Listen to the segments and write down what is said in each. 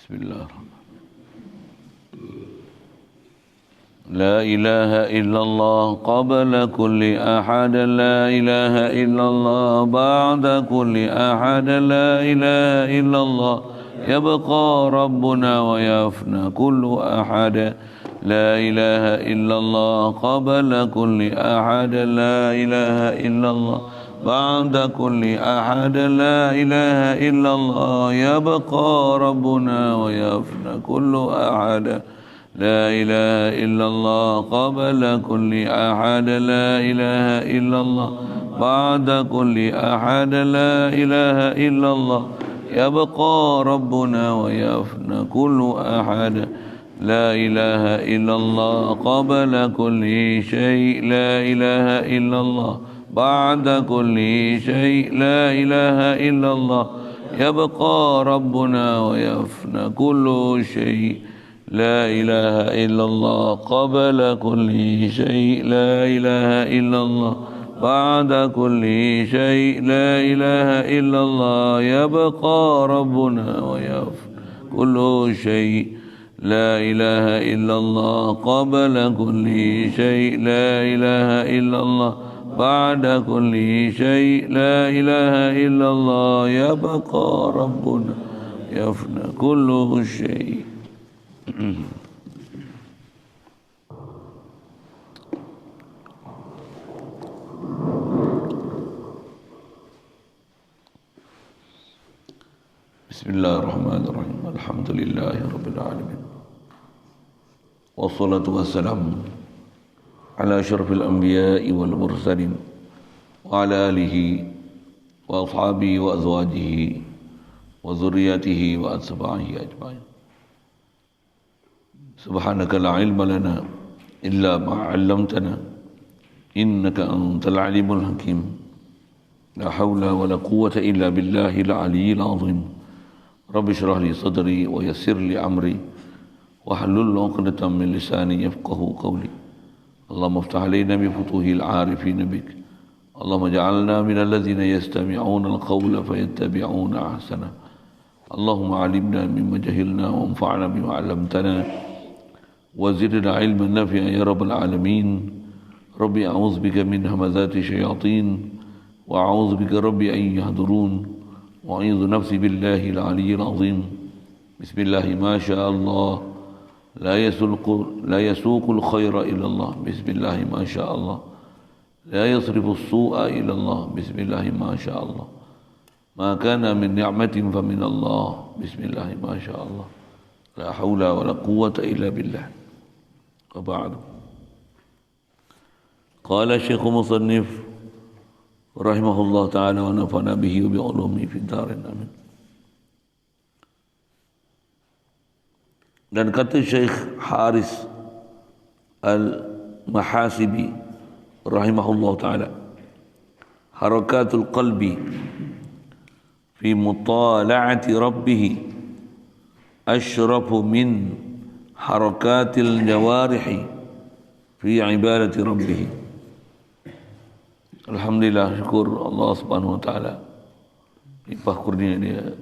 Bismillahirrahmanirrahim. La ilaha illallah qabla kulli ahad, la ilaha illallah ba'da kulli ahad, la ilaha illallah yabqa rabbuna wa yafna kullu ahad, la ilaha illallah qabla kulli ahad, la ilaha illallah ba'da kulli ahad, la ilaha illallah yabqa rabbuna wa yafna kullu ahad. لا إله إلا الله قبل كل أحد، لا إله إلا الله بعد كل أحد، لا إله إلا الله يبقى ربنا ويفنى كل أحد، لا إله إلا الله قبل كل شيء، لا إله إلا الله بعد كل شيء، لا إله إلا الله يبقى ربنا ويفنى كل شيء، لا إله إلا الله قبل كل شيء، لا إله إلا الله بعد كل شيء، لا إله إلا الله يبقى ربنا ويفنى كل شيء، لا إله إلا الله قبل كل شيء، لا إله إلا الله بعد كل شيء، لا إله إلا الله يبقى ربنا يفنى كل شيء. Bismillahirrahmanirrahim. Alhamdulillahirabbil alamin. Wassalatu wassalamu ala asyrafil anbiya'i wal mursalin wa ala alihi wa ashabihi wa azwajihi wa dzurriyyatihi wa atba'ihi ajma'in. Subhanaka la ilma lana illa ma 'allamtana innaka antal alimul hakim. La haula wa la quwwata illa billahil aliyyil azim. Rabbi shrah li sadri wa yassir li amri wa hlul 'uqdatam min lisani yafqahu qawli. Allahumma iftah 'alaina bi futuhil 'arifin bik. Allahumma ij'alna minal ladzina yastami'una al-qawla fayattabi'una ahsana. Allahumma 'allimna mimma jahilna wa anfa'na bima 'allamtana. وزدنا علما نافعا يا رب العالمين. ربي أعوذ بك من همزات الشياطين وأعوذ بك ربي أن يحضرون وأعوذ نفسي بالله العلي العظيم. بسم الله ما شاء الله لا يسوق الخير إلى الله. بسم الله ما شاء الله لا يصرف السوء إلى الله. بسم الله ما شاء الله ما كان من نعمة فمن الله. بسم الله ما شاء الله لا حول ولا قوة إلا بالله. وبعد. قال الشيخ مصنف رحمه الله تعالى ونفعنا به وبعلومه في الدارين آمين. Dan kata Syekh Haris Al-Mahasibi rahimahullah ta'ala, harakatul qalbi fi mutala'ati rabbih ashrafu min harakatil jawarihi fi ibadati rabbih. Alhamdulillah, syukur Allah Subhanahu wa taala, limpah kurnia dia,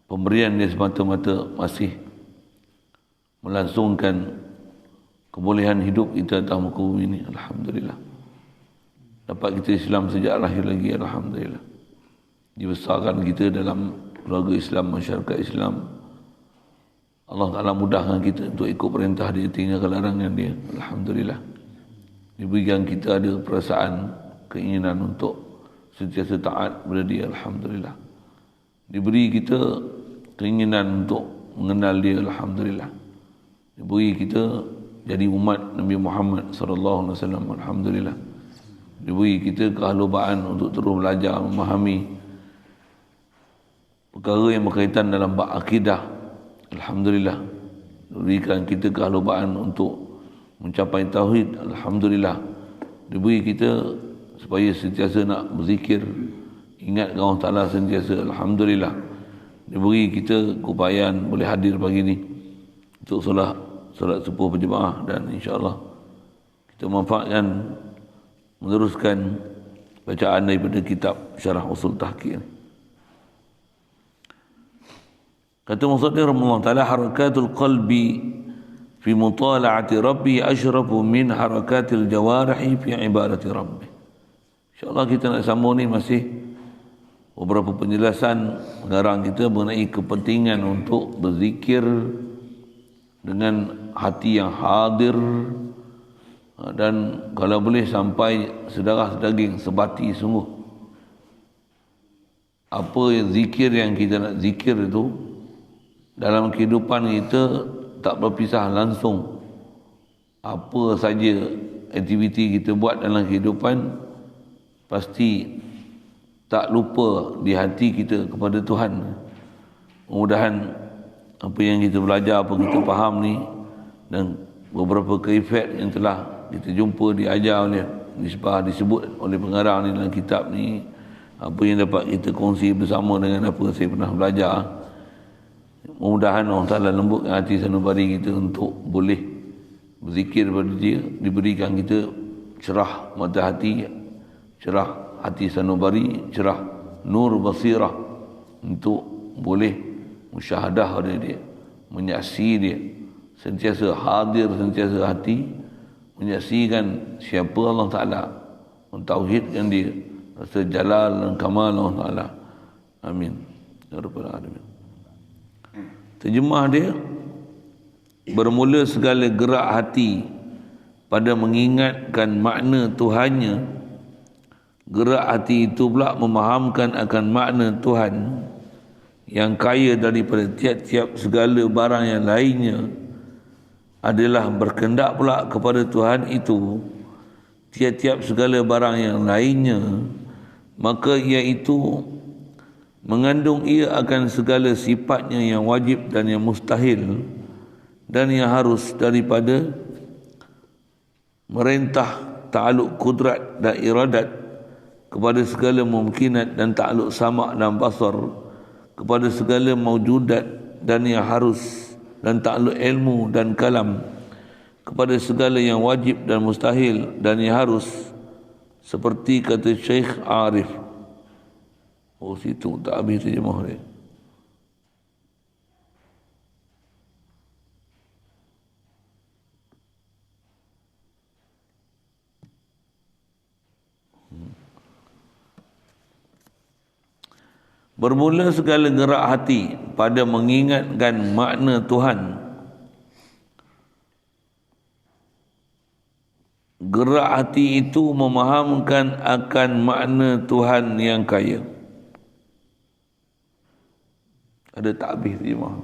pemberian dia semata-mata masih melangsungkan kebolehan hidup kita atas muka bumi ini. Alhamdulillah, dapat kita Islam sejak lahir lagi. Alhamdulillah, dibesarkan kita dalam keluarga Islam, masyarakat Islam. Allah Ta'ala mudahkan kita untuk ikut perintah dia, tinggalkan larangan dia. Alhamdulillah, diberikan kita ada perasaan, keinginan untuk sentiasa taat kepada dia. Alhamdulillah, diberi kita keinginan untuk mengenal dia. Alhamdulillah, diberi kita jadi umat Nabi Muhammad sallallahu alaihi wasallam. Alhamdulillah, diberi kita kehalubaan untuk terus belajar, memahami perkara yang berkaitan dalam bab akidah. Alhamdulillah, diberikan kita kehalubaan untuk mencapai tauhid. Alhamdulillah, diberi kita supaya sentiasa nak berzikir, ingat Allah Ta'ala sentiasa. Alhamdulillah, diberi kita keupayaan boleh hadir pagi ini untuk solat subuh berjemaah, dan insya-Allah kita manfaatkan meneruskan bacaan daripada kitab Syarah Usul Tahqiq. Kata maksud dia rahimahullah ta'ala, harakatul qalbi fi mutala'ati rabbi asyrafu min harakatil jawarihi fi ibadati rabbi. InsyaAllah kita nak sambung ni masih beberapa penjelasan pengarang kita mengenai kepentingan untuk berzikir dengan hati yang hadir, dan kalau boleh sampai sedarah sedaging, sebati sungguh. Apa zikir yang kita nak zikir itu dalam kehidupan kita tak berpisah langsung. Apa saja aktiviti kita buat dalam kehidupan, pasti tak lupa di hati kita kepada Tuhan. Mudah-mudahan apa yang kita belajar, apa kita faham ni, dan beberapa keefek yang telah kita jumpa, diajar oleh, disebut oleh pengarang ni dalam kitab ni, apa yang dapat kita kongsi bersama dengan apa saya pernah belajar, mudah-mudahan Allah Ta'ala lembutkan hati sanubari kita untuk boleh berzikir pada dia, diberikan kita cerah mata hati, cerah hati sanubari, cerah nur basirah untuk boleh musyahadah pada dia, menyaksi dia, sentiasa hadir, sentiasa hati menyaksikan siapa Allah Ta'ala, mentauhidkan dia, rasa jalal dan kamal Allah Ta'ala. Amin ya rabbal alamin. Terjemah dia, bermula segala gerak hati pada mengingatkan makna Tuhannya, gerak hati itu pula memahamkan akan makna Tuhan yang kaya daripada tiap-tiap segala barang yang lainnya, adalah berkendak pula kepada Tuhan itu tiap-tiap segala barang yang lainnya, maka iaitu mengandung ia akan segala sifatnya yang wajib dan yang mustahil dan yang harus, daripada merentah ta'aluk kudrat dan iradat kepada segala mungkinat dan ta'aluk sama' dan basar kepada segala maujudat dan yang harus, dan ta'aluk ilmu dan kalam kepada segala yang wajib dan mustahil dan yang harus, seperti kata Syekh Arif. Oh, situ tak habis terjemah dia. Bermula segala gerak hati pada mengingatkan makna Tuhan. Gerak hati itu memahamkan akan makna Tuhan yang kaya. Ada takbir terjemah.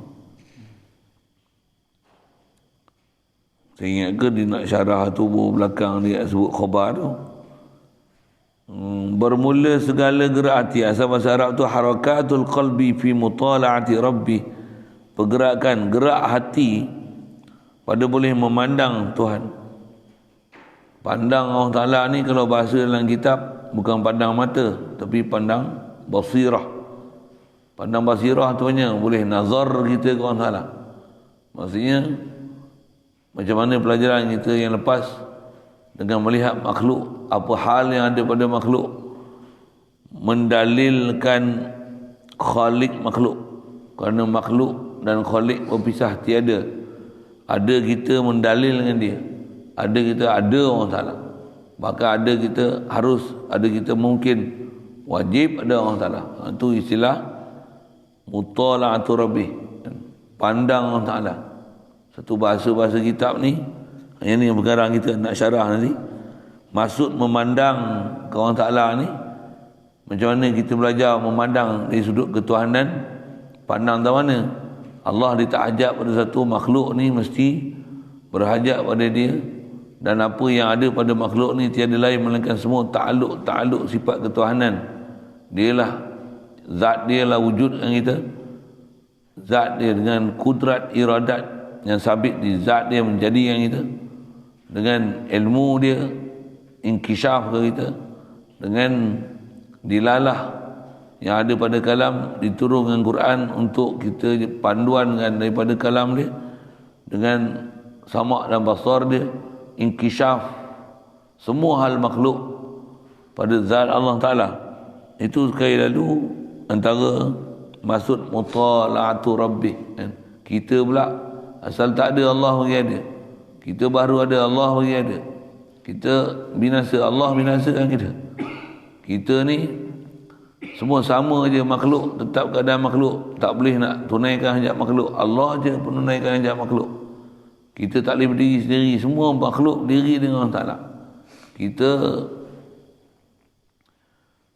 Saya ingat ke dia nak syarah tubuh belakang dia sebut khabar tu. Bermula segala gerak hati, asal bahasa Arab tu harakatul qalbi fi mutala'ati rabbi, pergerakan gerak hati pada boleh memandang Tuhan. Pandang Allah Ta'ala ni kalau bahasa dalam kitab bukan pandang mata, tapi pandang basirah. Pandang basirah tu boleh nazar kita ke Allah Ta'ala. Maksudnya macam mana pelajaran kita yang lepas dengan melihat makhluk, apa hal yang ada pada makhluk, mendalilkan khalik makhluk, kerana makhluk dan khalik berpisah tiada. Ada kita mendalil dengan dia, ada kita ada Allah Ta'ala, maka ada kita harus, ada kita mungkin wajib ada Allah Ta'ala. Itu istilah mutala'atu rabbi, pandang Allah Ta'ala. Satu bahasa-bahasa kitab ni, yang pengarang kita nak syarah nanti, maksud memandang ke Allah Ta'ala ni, macam mana kita belajar memandang dari sudut ketuhanan, pandang tak mana Allah dia tak hajat pada satu makhluk ni, mesti berhajat pada dia, dan apa yang ada pada makhluk ni tiada lain melainkan semua ta'aluk sifat ketuhanan. Dialah zat, dialah wujud yang kita, zat dia dengan kudrat iradat yang sabit di zat dia menjadi yang kita, dengan ilmu dia inkishaf ke kita, dengan dilalah yang ada pada kalam, diturun dengan Quran untuk kita panduan daripada kalam dia, dengan sama' dan basar dia, inkishaf semua hal makhluk pada zat Allah Ta'ala. Itu sekali lalu antara maksud mutala'atu rabbih kan. Kita pula asal tak ada Allah bagi ada, kita baru ada Allah bagi ada, kita binasa Allah binasakan kita. Kita ni semua sama je makhluk, tetap keadaan makhluk, tak boleh nak tunaikan hajat makhluk. Allah je penunaikan hajat makhluk. Kita tak boleh berdiri sendiri, semua makhluk berdiri dengan Allah Ta'ala.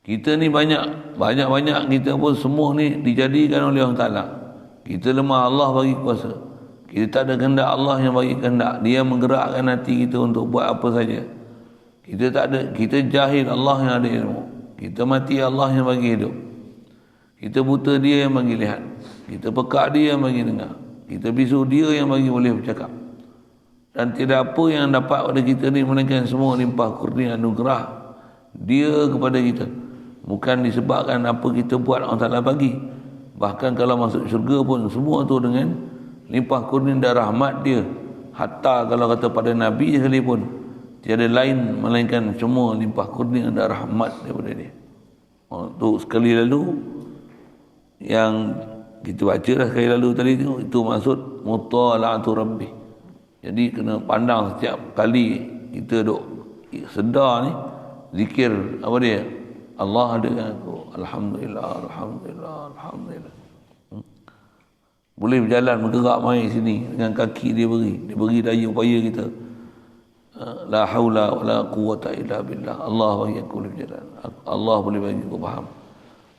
Kita ni banyak kita pun semua ni dijadikan oleh Allah Ta'ala. Kita lemah, Allah bagi kuasa. Kita tak ada kehendak, Allah yang bagi kehendak. Dia menggerakkan hati kita untuk buat apa saja. Kita tak ada, kita jahil, Allah yang ada ilmu. Kita mati, Allah yang bagi hidup. Kita buta, Dia yang bagi lihat. Kita pekak, Dia yang bagi dengar. Kita bisu, Dia yang bagi boleh bercakap. Dan tidak apa yang dapat pada kita ni melainkan semua limpah kurnia anugerah Dia kepada kita. Bukan disebabkan apa kita buat Allah Ta'ala bagi. Bahkan kalau masuk syurga pun semua tu dengan limpah kurnia dan rahmat Dia. Hatta kalau kata pada Nabi sekalipun, tiada lain melainkan semua limpah kurnia dan rahmat daripada Dia. Untuk sekali lalu yang kita baca dah sekali lalu tadi tu, itu maksud mutala'atu rabbih. Jadi kena pandang setiap kali kita duk sedar ni, zikir apa dia? Allah ada dengan aku. Alhamdulillah, Alhamdulillah, Alhamdulillah. Boleh berjalan, bergerak mai sini dengan kaki dia beri daya upaya kita. La haula wala quwwata illa billah. Allah bagi aku boleh berjalan. Allah boleh bagi aku faham.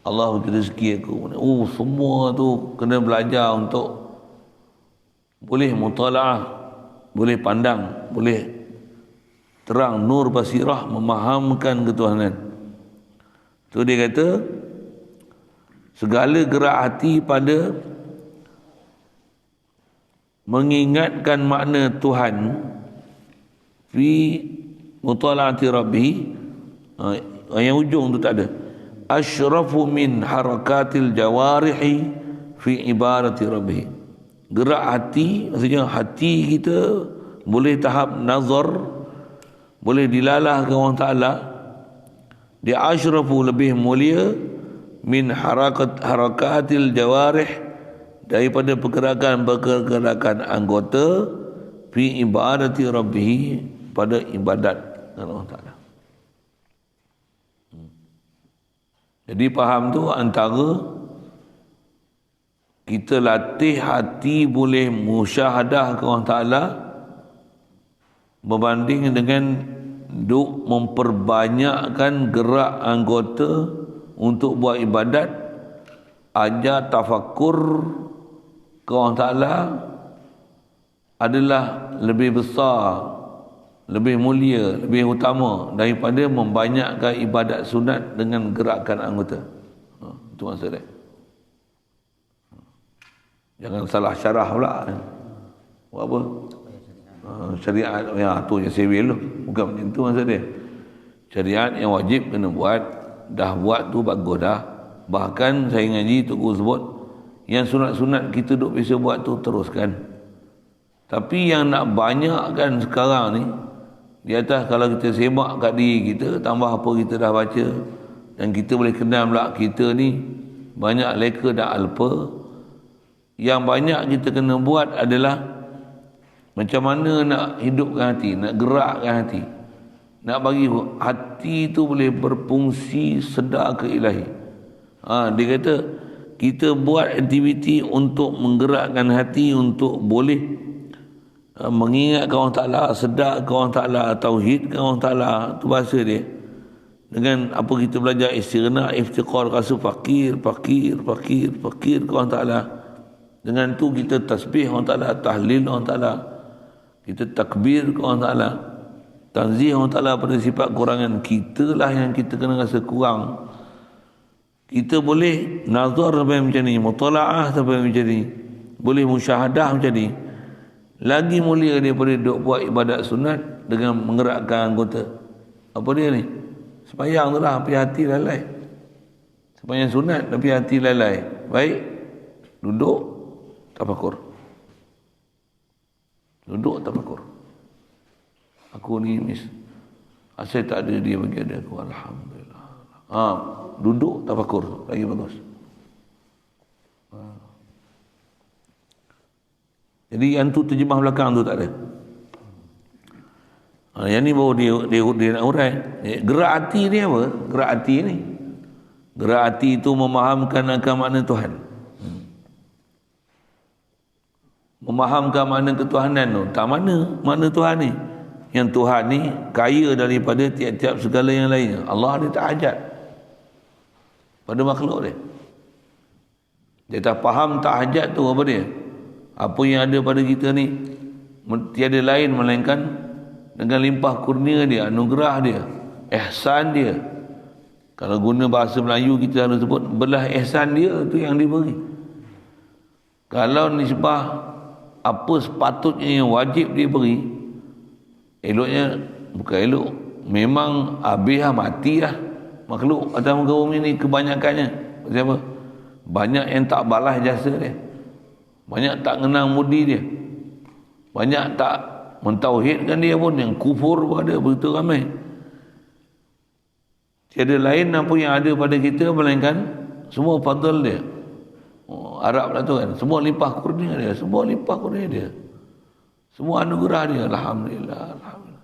Allah bagi rezeki aku. Semua tu kena belajar untuk boleh mutala'ah, boleh pandang, boleh terang nur basirah, memahamkan ketuhanan. Tu dia kata segala gerak hati pada mengingatkan makna Tuhan fi mutala'ati rabbi. Yang ujung tu tak ada. Asyrafu min harakatil jawarihi fi ibadati rabbi. Gerak hati, maksudnya hati kita boleh tahap nazar, boleh dilalah ke Allah Ta'ala. Dia asyrafu, lebih mulia, min harakatil jawarih, daripada pergerakan anggota, fi ibadati rabbih, pada ibadat Allah Ta'ala. Jadi faham tu antara kita latih hati boleh musyahadah ke Allah Ta'ala berbanding dengan duk memperbanyakkan gerak anggota untuk buat ibadat. Ajar tafakur ke Allah Ta'ala adalah lebih besar, lebih mulia, lebih utama daripada membanyakkan ibadat sunat dengan gerakan anggota. Itu maksud dia. Jangan salah syarah pula. Buat apa? Syariat yang tu je sewil tu. Bukan macam tu maksud dia. Syariat yang wajib kena buat. Dah buat tu bagus dah. Bahkan saya ngaji Tuku sebut, yang sunat-sunat kita duk biasa buat tu teruskan. Tapi yang nak banyakkan sekarang ni, di atas kalau kita semak kat diri kita, tambah apa kita dah baca, dan kita boleh kenal pula kita ni banyak leka dan alpa. Yang banyak kita kena buat adalah macam mana nak hidupkan hati, nak gerakkan hati, nak bagi hati tu boleh berfungsi sedar ke ilahi. Dia kata kita buat aktiviti untuk menggerakkan hati untuk boleh mengingatkan Allah Ta'ala, sedar ke Allah Ta'ala, tauhid ke Allah Ta'ala. Tu bahasa dia. Dengan apa kita belajar istirna, iftiqar, rasa fakir ke Allah Ta'ala. Dengan tu kita tasbih Allah Ta'ala, tahlil Allah Ta'ala, kita takbir ke Allah Ta'ala, tanzih Allah Ta'ala pada sifat kurangan kita lah yang kita kena rasa kurang. Kita boleh nazar sampai macam ni, mutala'ah sampai macam ni, boleh musyahadah macam ni. Lagi mulia daripada duk buat ibadat sunat dengan menggerakkan anggota. Apa dia ni? Sembahyang tu lah, tapi hati lalai. Sembahyang sunat tapi hati lalai. Baik, duduk tafakur. Duduk tafakur. Aku ni saya tak ada, dia bagi ada aku. Alhamdulillah. Duduk tafakur lagi bagus. Jadi yang tu terjemah belakang tu tak ada. Yang ni baru dia nak urai. Gerak hati ni apa? Gerak hati ni, gerak hati itu memahamkan akan makna Tuhan. Memahamkan makna ketuhanan tu. Tak mana Tuhan ni. Yang Tuhan ni kaya daripada tiap-tiap segala yang lainnya. Allah dia tak hajat pada makhluk dia. Dia tak faham tak hajat tu apa dia. Apa yang ada pada kita ni tiada lain melainkan dengan limpah kurnia dia, anugerah dia, ihsan dia. Kalau guna bahasa Melayu kita harus sebut belah ihsan dia tu yang diberi. Kalau nisbah apa sepatutnya yang wajib dia beri, eloknya bukan elok, memang habis lah, mati lah makhluk atas muka bumi ni kebanyakannya. Siapa? Banyak yang tak balas jasa dia, banyak tak kenang mudi dia, banyak tak mentauhidkan dia pun, yang kufur pun ada begitu ramai. Tiada lain apa yang ada pada kita melainkan semua fadl dia. Arab lah tu kan, semua limpah kurnia dia, semua limpah kurnia dia, semua anugerah dia. Alhamdulillah, alhamdulillah.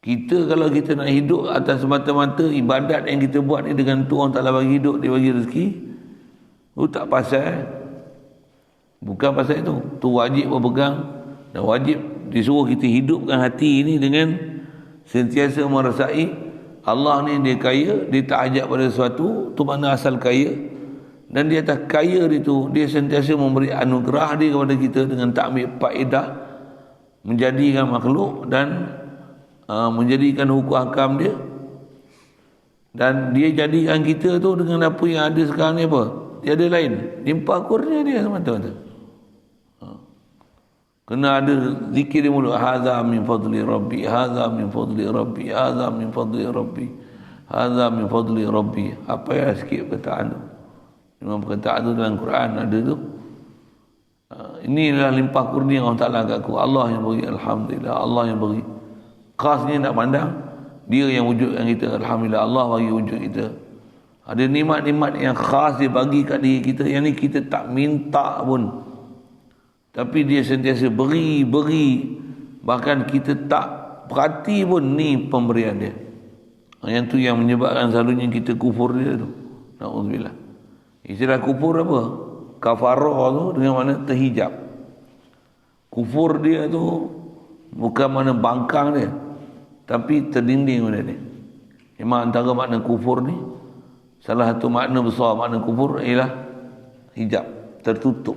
Kita kalau kita nak hidup atas semata-mata ibadat yang kita buat ni dengan tu orang Ta'ala bagi hidup, dia bagi rezeki, tu tak pasal, bukan pasal itu. Tu wajib berpegang dan wajib disuruh kita hidupkan hati ini dengan sentiasa merasai Allah ni dia kaya, dia tak hajat pada sesuatu, tu makna asal kaya. Dan di atas kaya itu dia sentiasa memberi anugerah dia kepada kita dengan tak ambil faedah, menjadikan makhluk dan menjadikan hukum hakam dia, dan dia jadikan kita tu dengan apa yang ada sekarang ni apa? Tiada lain, limpah kurnia dia semata-mata. Kena ada zikir di mulut, hadza min fadli rabbi, hadza min fadli rabbi, hadza min fadli rabbi, hadza min fadli rabbi. Apa ya sikit perkataan tu? Memang perkataan tu dalam Quran ada tu. Inilah limpah kurnia Allah Ta'ala kat aku. Allah yang beri, alhamdulillah. Allah yang beri. Khasnya nak pandang dia yang wujudkan kita. Alhamdulillah Allah bagi wujud kita. Ada nikmat-nikmat yang khas dia bagi kat diri kita, yang ni kita tak minta pun, tapi dia sentiasa beri. Bahkan kita tak perhati pun ni pemberian dia. Yang tu yang menyebabkan selalunya kita kufur dia tu. Na'udzubillah. Istilah kufur apa? Kafarah tu dengan mana terhijab. Kufur dia tu bukan mana bangkang dia, tapi terdinding benda ni. Memang antara makna kufur ni, salah satu makna besar makna kufur ialah hijab, tertutup.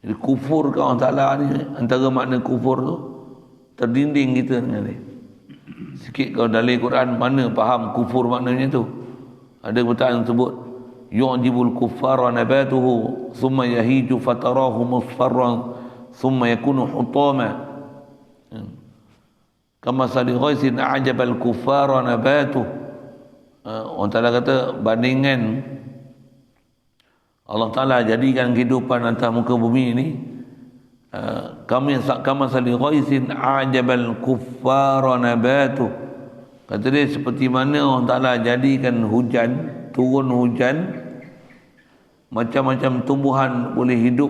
Jadi kufur ke Allah Ta'ala ni, antara makna kufur tu terdinding kita dengan dia. Sikit kalau dalil Quran mana faham kufur maknanya tu. Ada perkataan sebut yu'jibul kuffara nabatuhu thumma yahiju fatarahu musfarran thumma yakunu hutama kama sali ghaisin a'jabal kuffara nabatuhu. Allah Ta'ala kata bandingan Allah Ta'ala jadikan kehidupan atas muka bumi ini kama sali ghaisin a'jabal kuffara nabatuhu. Kata dia seperti mana Allah Ta'ala jadikan hujan, turun hujan, macam-macam tumbuhan boleh hidup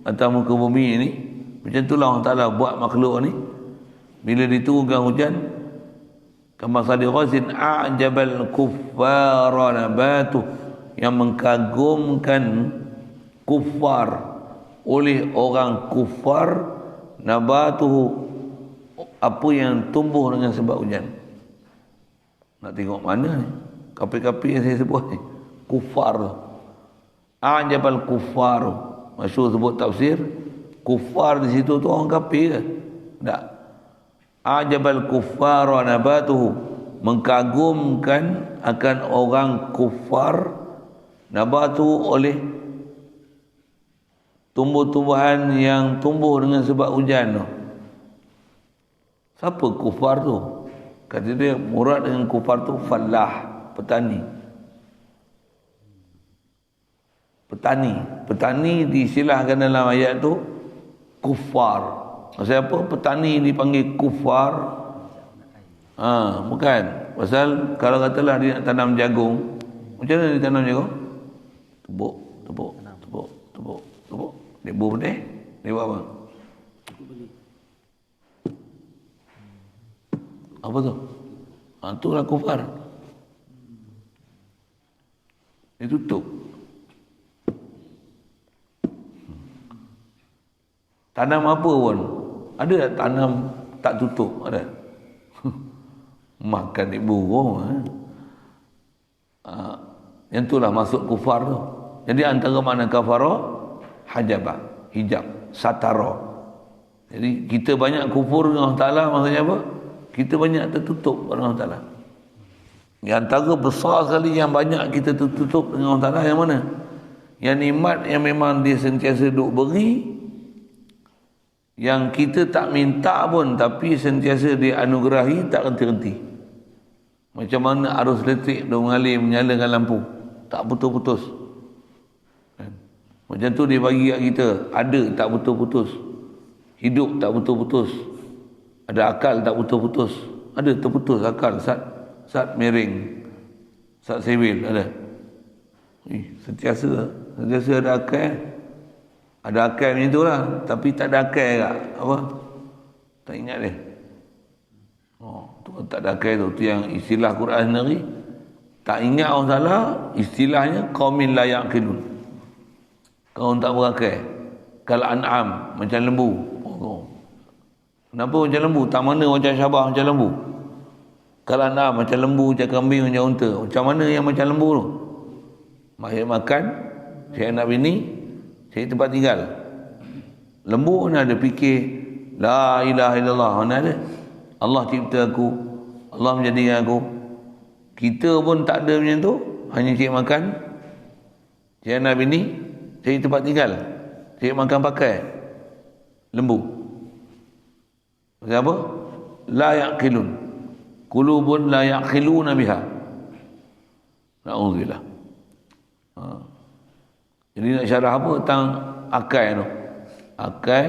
atas muka bumi ini. Macam itulah Allah Ta'ala buat makhluk ni. Bila diturunkan hujan, kama sadi ghazin a'jabal kuffara nabatu, yang mengkagumkan kuffar, oleh orang kuffar, nabatuhu, apa yang tumbuh dengan sebab hujan. Nak tengok mana ni kapi-kapi yang saya sebut ni, kufar. A'jabal kufar, masyhur sebut tafsir, kufar di situ tu orang kafir ke? Tak. A'jabal kufar wa nabatuhu, mengkagumkan akan orang kufar, nabatuhu, oleh tumbuh-tumbuhan yang tumbuh dengan sebab hujan tu. Siapa kufar tu? Kata dia murad dengan kufar tu fallah, petani. Petani diistilahkan dalam ayat tu kufar. Pasal apa petani dipanggil kufar? Bukan. Pasal kalau katalah dia nak tanam jagung, macam mana dia tanam jagung? Tebuk. Debu benih. Dia buat apa? Apa tu? Itulah kufar. Dia tutup. Tanam apa pun. Ada tak tanam tak tutup? Ada. Makan di burung. Yang itulah masuk kufar tu. Jadi antara mana kafara? Hajabah. Hijab. Satara. Jadi kita banyak kufur dengan Allah Ta'ala, maksudnya apa? Kita banyak tertutup dengan Allah Ta'ala. Yang antara besar sekali yang banyak kita tertutup dengan Allah Ta'ala yang mana? Yang nikmat yang memang dia sentiasa duk beri, yang kita tak minta pun tapi sentiasa dianugerahi, tak henti-henti. Macam mana arus elektrik duk mengalir menyalakan lampu, tak putus-putus. Macam tu dia bagi kat kita, ada tak putus-putus, hidup tak putus-putus, ada akal tak putus-putus, ada terputus akal, sat miring, sat sewil ada. Sentiasa ada akal. Ada akal macam tu lah, tapi tak ada akal tak? Apa? Tak ingat dia. Tu tak ada akal tu. Tu yang istilah Quran sendiri. Tak ingat orang salah, istilahnya qaumin la yaqilun. Kaum tak berakal. Kal an'am, macam lembu. Kenapa macam lembu? Tak mana macam Syabah macam lembu? Kal an'am, macam lembu, macam kambing, macam unta. Macam mana yang macam lembu tu? Mahir makan, saya nak bini, cari tempat tinggal. Lembu mana ada fikir la ilaha illallah, mana ada? Allah cipta aku, Allah menjadikan aku. Kita pun tak ada macam tu, hanya cari makan, cari anak bini, cari tempat tinggal, cari makan pakai. Lembu. Siapa? La yaqilun. Qulubun la yaqiluna biha. Na'udzubillah. Jadi nak syarah apa tentang akal tu? Akal,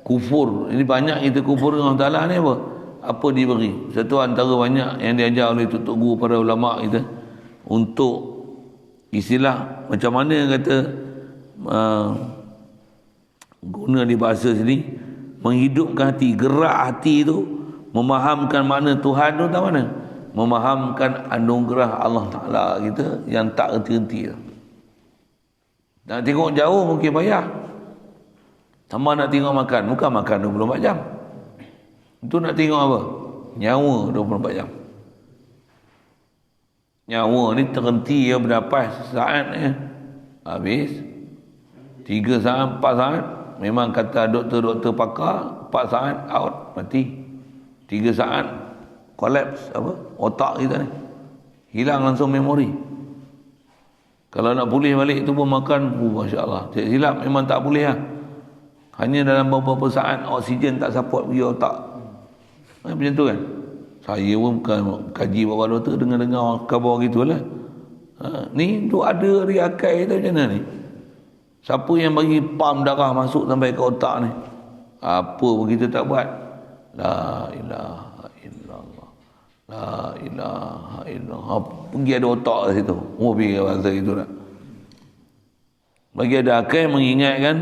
kufur. Ini banyak kita kufur dengan Allah Ta'ala ni apa? Apa diberi? Satu antara banyak yang diajar oleh tutup guru para ulama kita untuk istilah macam mana kata guna di bahasa sini, menghidupkan hati, gerak hati tu, memahamkan makna Tuhan tu, tahu mana? Memahamkan anugerah Allah Ta'ala kita yang tak henti-henti tu. Nak tengok jauh mungkin payah. Sama nak tengok makan, bukan makan 24 jam. Itu nak tengok apa? Nyawa 24 jam. Nyawa ni terhenti ya berapa saat ya. Habis 3 saat, 4 saat. Memang kata doktor-doktor pakar 4 saat out, mati. 3 saat collapse apa? Otak kita ni hilang langsung memori. Kalau nak pulih balik tu pun makan, masya-Allah. Tak silap memang tak pulih lah. Hanya dalam beberapa saat oksigen tak support pergi otak. Macam tu kan. Saya pun bukan kaji bawah doktor, dengar-dengar khabar gitulah. Ni tu ada riakai tu macam mana ni? Siapa yang bagi pam darah masuk sampai ke otak ni? Apa pun kita tak buat. La ilaha illallah. La ilaha illallah. Pergi ada otak kat situ. Pergi bahasa itu tak. Bagi ada akal mengingatkan,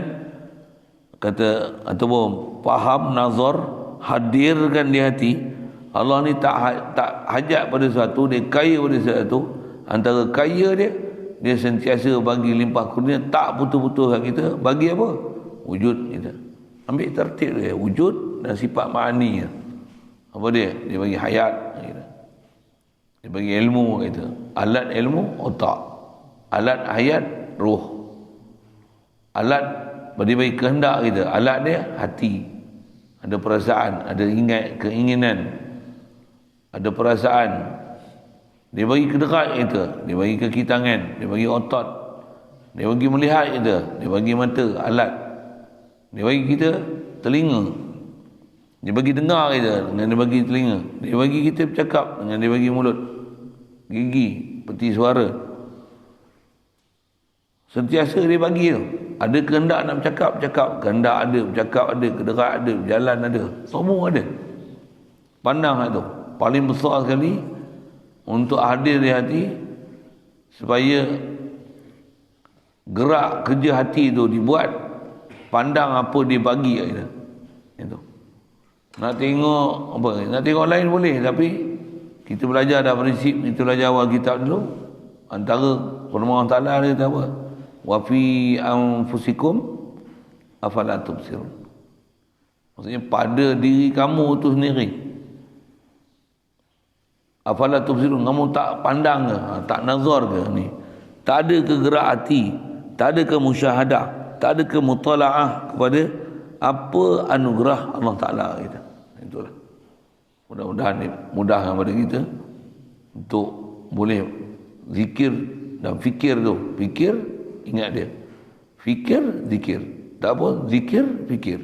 kata ataupun faham, nazar, hadirkan di hati. Allah ni tak hajat pada sesuatu, dia kaya pada sesuatu. Antara kaya dia sentiasa bagi limpah kurnia, tak putus-putus kat kita. Bagi apa? Wujud kita. Ambil tertib dia, wujud dan sifat ma'ani. Apa dia? Dia bagi hayat kita. Dia bagi ilmu kita. Alat ilmu otak. Alat hayat ruh. Alat dia bagi kehendak kita. Alat dia hati. Ada perasaan, ada keinginan. Ada perasaan. Dia bagi kedekat kita, dia bagi kaki tangan, dia bagi otot, dia bagi melihat kita, dia bagi mata, alat. Dia bagi kita telinga. Dia bagi dengar kita dengan dia bagi telinga. Dia bagi kita bercakap dengan dia bagi mulut. Gigi, peti suara. Sentiasa dia bagi tu. Ada kehendak nak bercakap. Kehendak ada, bercakap ada, kedekat ada, berjalan ada. Semua ada. Pandang tu. Paling besar sekali untuk hadir di hati supaya gerak kerja hati tu dibuat. pandang apa dia bagi kat kita. Itu. Nak tengok apa? Nak tengok lain boleh, tapi kita belajar dah prinsip, kita belajar awal kitab dulu. Antara firman Allah Taala dia kata apa? Wa fi anfusikum afala tubsirun. Maksudnya pada diri kamu tu sendiri. Afala tubsirun, kamu tak pandang ke? Tak nazar ke ni? Tak ada ke gerak hati, tak ada ke musyahadah, tak ada ke mutalaah kepada apa anugerah Allah Ta'ala kita. Itulah. Mudah-mudahan ni mudahkan kepada kita untuk boleh zikir dan fikir tu. Fikir, ingat dia. Fikir, zikir. Tak apa, zikir, fikir.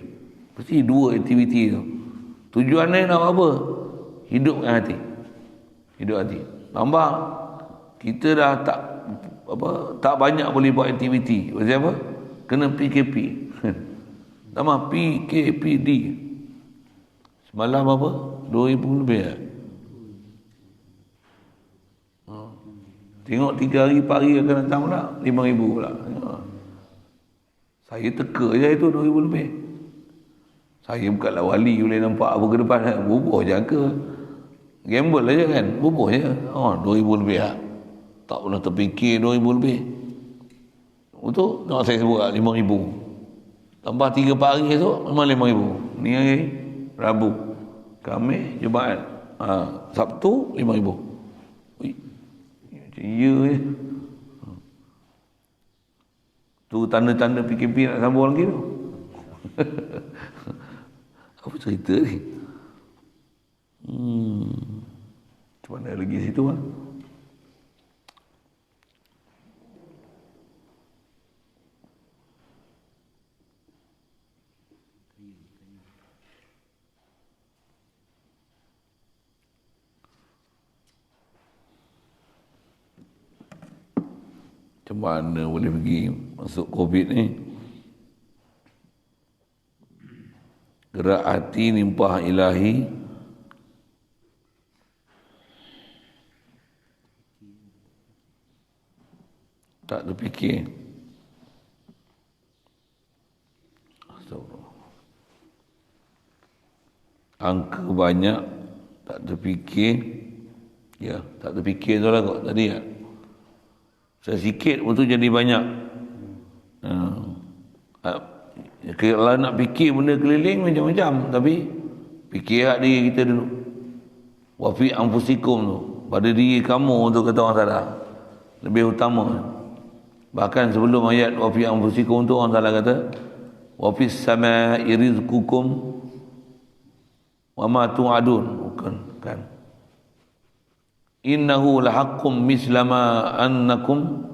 Mesti dua aktiviti tu. Tujuannya nak apa? Hidupkan hati. Hidup hati. Nampak kita dah tak banyak boleh buat aktiviti. Pasal apa? Kena PKP. Nama PKPD. Semalam apa? 2,000 lebih tak? Tengok 3 hari pagi akan datang pula 5,000 pula. Saya teka je itu 2,000 lebih. Saya bukanlah wali boleh nampak apa ke depan. Bubuh jangka. Gamble aja kan. Bubuh je. 2,000 lebih tak? Tak pernah terfikir 2,000 lebih. Untuk nak saya sebut 5,000. Tambah 3-4 hari esok memang 5,000. Ni hari Rabu, Khamis, Jumaat, Sabtu 5,000. Ui, macam ya je. Tu tanda-tanda PKP nak sambung lagi tu. Apa cerita ni? Macam mana lagi situ kan? Macam mana boleh pergi masuk COVID ni? Gerak hati limpah ilahi. Tak terfikir. Angka banyak, tak terfikir. Ya, tak terfikir tu lah kok tadi ya. Sedikit pun tu jadi banyak. Kalau nak fikir benda keliling macam-macam, tapi fikir diri kita dulu. Wa fi anfusikum tu, pada diri kamu tu kata orang Taala lebih utama. Bahkan sebelum ayat wa fi anfusikum tu orang Taala kata wa fis samaa'i rizqukum wa ma tu'adun. Bukan kan? Innahu lahaqqum mislama annakum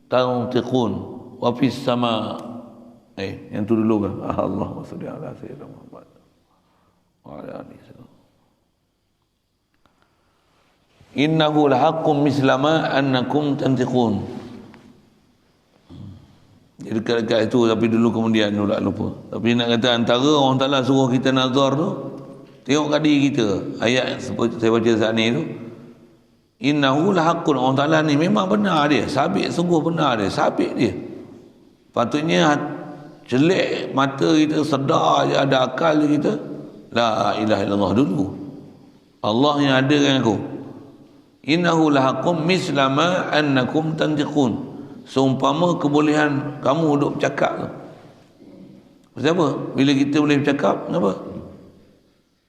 tantiqun wa fis sama. Yang tu dulu kan? Allahumma salli ala sayyidina Muhammad wa ala alihi wasallam. Innahu lahaqqum mislama annakum tantiqun. Jadi dekat-dekat itu, tapi dulu kemudian lupa. Tapi nak kata antara orang Ta'ala suruh kita nazar tu, tengok kat diri kita. Ayat seperti saya baca saat ni tu, innahu lahaqqun, orang Ta'ala ni memang benar dia, sabit, sungguh benar dia, sabit dia. Patutnya celik mata kita, sedar je, ada akal je kita, la ilaha illallah dulu, Allah yang ada dengan aku. Innahu lahaqqum mislama annakum tantiqun, seumpama kebolehan kamu duduk bercakap tu. Pasal apa? Bila kita boleh bercakap, kenapa?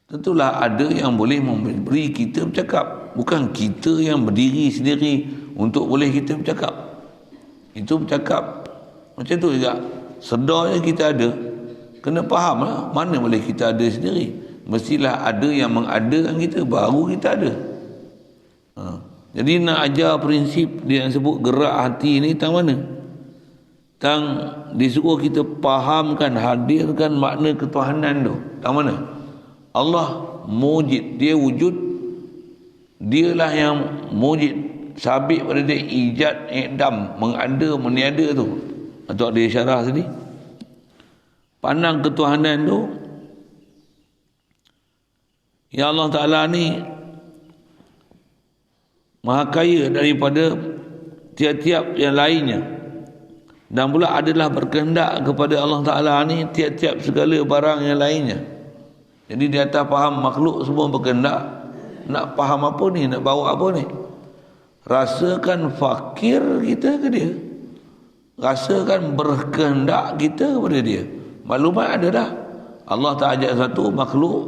Tentulah ada yang boleh memberi kita bercakap. Bukan kita yang berdiri sendiri untuk boleh kita bercakap. Itu bercakap macam tu juga. Sedarnya kita ada, kena faham lah mana boleh kita ada sendiri. Mestilah ada yang mengadakan kita, baru kita ada. Jadi nak ajar prinsip dia yang sebut gerak hati ni tang mana? Tang disuruh kita fahamkan, hadirkan makna ketuhanan tu. Tang mana? Allah mujid, dia wujud. Dialah yang mujid, sabit pada dia, ijad, ikdam, mengada, meniada tu. Atau dia syarah tadi. Pandang ketuhanan tu, ya Allah Ta'ala ni Maha kaya daripada tiap-tiap yang lainnya. Dan pula adalah berkehendak kepada Allah Ta'ala ni tiap-tiap segala barang yang lainnya. Jadi di atas faham makhluk semua berkehendak. Nak faham apa ni? Nak bawa apa ni? Rasakan fakir kita ke dia? Rasakan berkehendak kita kepada dia? Maklumat ada dah. Allah tak ajak satu makhluk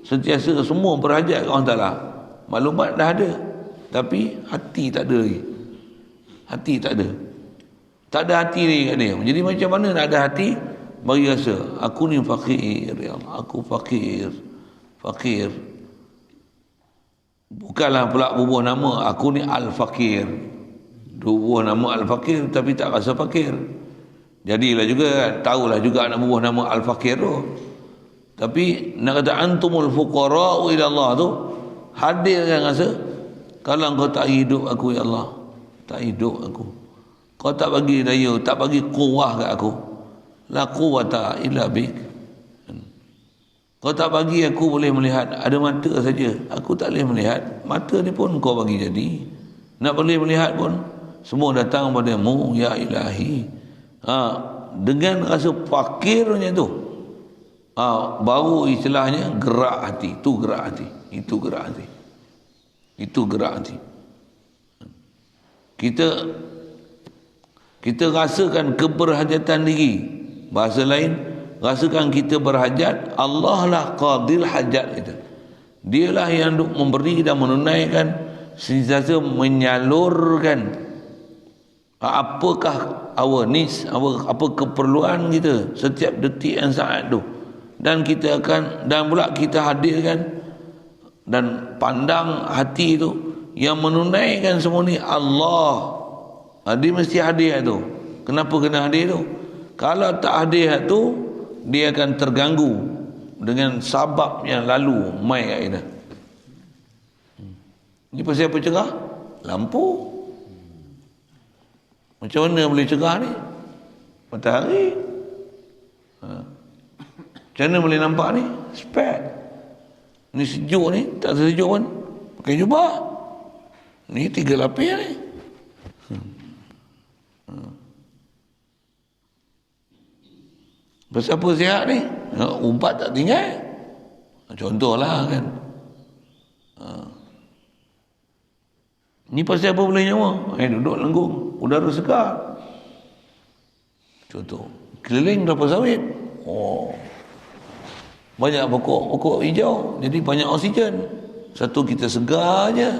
sentiasa semua berhajat ke Allah Ta'ala. Maklumat dah ada. Tapi hati tak ada lagi. Hati tak ada. Tak ada hati lagi kat dia. Jadi macam mana nak ada hati? Bagi rasa, aku ni fakir, ya Allah. Aku fakir. Fakir. Bukanlah pula bubuh nama, aku ni Al-Fakir. Bubuh nama Al-Fakir tapi tak rasa fakir. Jadilah juga, tahulah juga nak bubuh nama Al-Fakir tu. Tapi nak kata antumul fuqara'u ila Allah tu, hadirkan rasa, kalau engkau tak hidup aku, ya Allah, tak hidup aku, kau tak bagi daya, tak bagi kuwah kat aku, la quwata illa bik. Kau tak bagi aku boleh melihat, ada mata saja, aku tak boleh melihat, mata ni pun kau bagi jadi. Nak boleh melihat pun semua datang padamu, ya ilahi. Dengan rasa fakirnya tu, baru istilahnya gerak hati. Itu gerak hati. Itu gerak hati. Itu gerak hati. Kita rasakan keberhajatan diri. Bahasa lain, rasakan kita berhajat, Allah lah qadil hajat kita. Dialah yang memberi dan menunaikan, sentiasa menyalurkan apakah our needs, apa keperluan kita setiap detik dan saat tu. Dan kita akan, dan pula kita hadirkan dan pandang hati tu yang menunaikan semua ni Allah. Dia mesti hadir tu. Kenapa kena hadir tu? Kalau tak hadir tu, dia akan terganggu dengan sabab yang lalu mai kat kita. Ni pasal apa cerah? Lampu. Macam mana boleh cerah ni? Matahari. Macam mana boleh nampak ni? Spek. Ni sejuk ni, tak sejuk pun pakai jubah. Ni 3 lapis ni. Pasal apa sihat ni? Ubat tak tinggal. Contohlah kan. Ni pasal apa boleh nyawa? Duduk lenggung, udara segar. Contoh. Keliling berapa sawit? Banyak pokok hijau, jadi banyak oksigen. Satu kita segar je.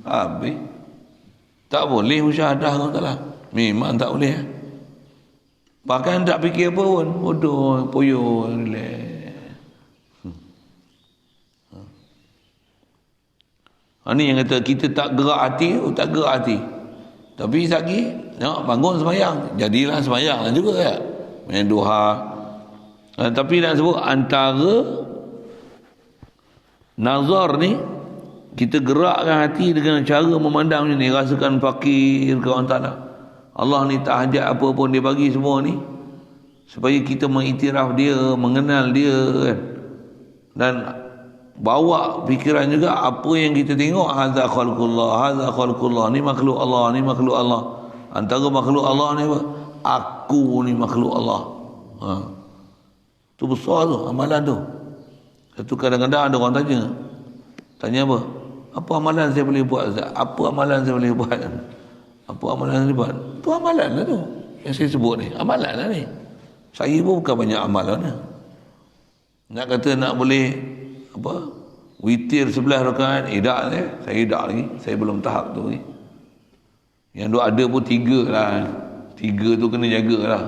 Habis. Tak boleh musyahadah Allah Ta'ala. Memang tak boleh. Bahkan tak fikir apa pun. Bodoh, poyo, relax. Ni yang kata kita tak gerak hati, tak gerak hati. Tapi lagi, bangun sembahyang. Jadilah sembahyang lah juga ya. Main duha. Tapi nak sebut antara nazar ni, kita gerakkan hati dengan cara memandang ni, rasakan fakir ke Allah Ta'ala. Allah ni tak hajat apa pun dia bagi semua ni supaya kita mengiktiraf dia, mengenal dia kan. Dan bawa fikiran juga apa yang kita tengok, hadza khalqullah, ni makhluk Allah, ni makhluk Allah. Antara makhluk Allah ni apa? Aku ni makhluk Allah. Tu besar tu amalan tu. Satu kadang-kadang ada orang tanya apa? Apa amalan saya boleh buat, Ustaz? Apa amalan saya boleh buat? Apa amalan saya boleh buat? Tu amalan lah tu yang saya sebut ni. Amalan lah ni. Saya pun bukan banyak amalan lah. Nak kata nak boleh apa, witir 11 rakaat, tak saya tak lagi. Saya belum tahap tu lagi. Yang duk ada pun 3 lah. 3 tu kena jaga lah.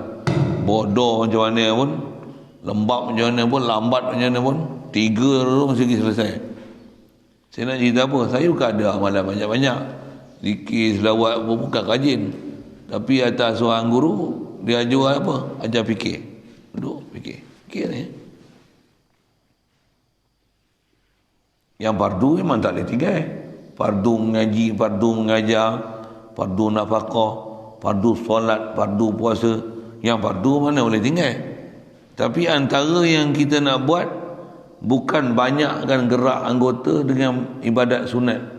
Bodoh macam mana pun, lembab macam mana pun, lambat macam mana pun, 3 tu mesti lagi selesai. Saya nak cerita apa? Saya bukan ada amalan banyak-banyak. Zikir, selawat pun bukan rajin. Tapi atas seorang guru, dia ajar apa? Ajar fikir. Duduk fikir. Fikir ni. Yang fardu memang tak boleh tinggal. Fardu mengaji, fardu mengajar, fardu nafkah, fardu solat, fardu puasa. Yang fardu mana boleh tinggal. Tapi antara yang kita nak buat, bukan banyakkan gerak anggota dengan ibadat sunat.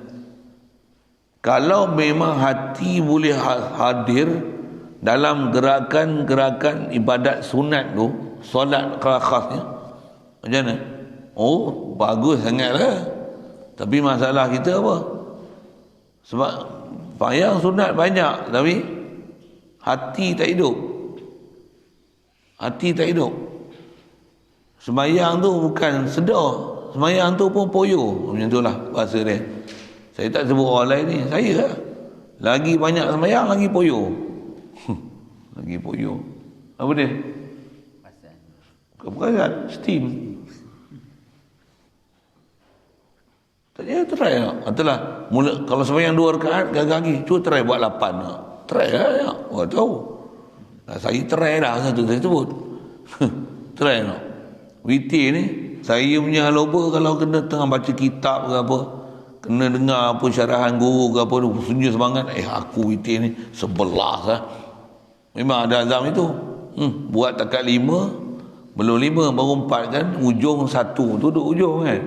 Kalau memang hati boleh hadir dalam gerakan-gerakan ibadat sunat tu, solat khasnya, macam mana? Oh, bagus sangatlah. Tapi masalah kita apa? Sebab bayang sunat banyak, tapi hati tak hidup. Hati tak hidup. Sembayang tu bukan sedar, sembayang tu pun poyo. Macam tu lah bahasa dia. Saya tak sebut orang lain ni, saya lah. Lagi banyak sembayang, lagi poyo. Lagi poyo. Apa dia? Bukan steam. Tanya try lah. Itulah mula kalau sembahyang 2 rakaat gagal lagi. Cuba try buat 8 lah. Try lah ya. Wah tahu. Nah, saya try dah satu saya sebut. Try lah. Witir ni saya punya loba kalau kena tengah baca kitab ke apa, kena dengar apa syarahan guru ke apa, sunyi semangat. Aku witir ni 11 lah. Memang ada azam itu. Buat takat 5, belum 5 baru 4 kan, ujung 1 tu duduk ujung kan.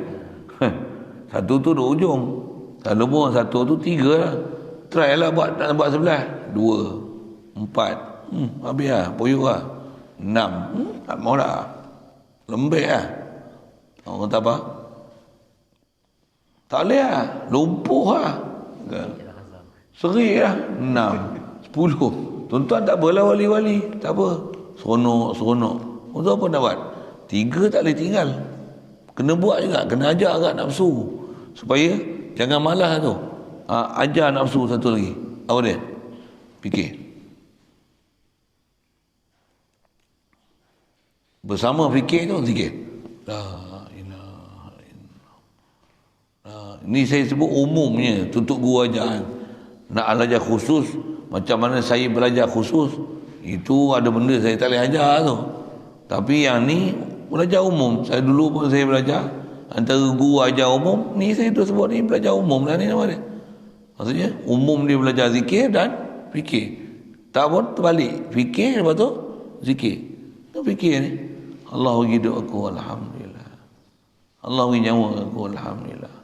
1 tu duduk ujung. Kalau pun 1 tu 3 lah. Try lah buat 11, 2, 4. Habis lah, poyuk lah. 6, tak mau lah. Lembek lah. Orang kata apa? Tak boleh lah. Lumpuh lah. Serik lah. 6, 10. Tuan-tuan tak apalah wali-wali. Tak apa. Seronok. Untuk apa nak buat? 3 tak boleh tinggal. Kena buat juga. Kena ajar agak nafsu. Supaya jangan malas tu. Ajar nafsu satu lagi. Apa dia? Fikir. Bersama fikir tu zikir. La ilaha illallah. Ini saya sebut umumnya untuk guru ajar. Nak belajar khusus, macam mana saya belajar khusus, itu ada benda saya tak boleh ajar tu. Tapi yang ni belajar umum. Saya dulu pun saya belajar antara guru ajar umum, ni saya tu sebut ni belajar umum lah ni nama dia. Maksudnya umum dia belajar zikir dan fikir. Tak pun terbalik. Fikir lepas tu zikir. Tu fikir ni. Allah bagi hidup aku, alhamdulillah. Allah bagi nyawa aku, alhamdulillah.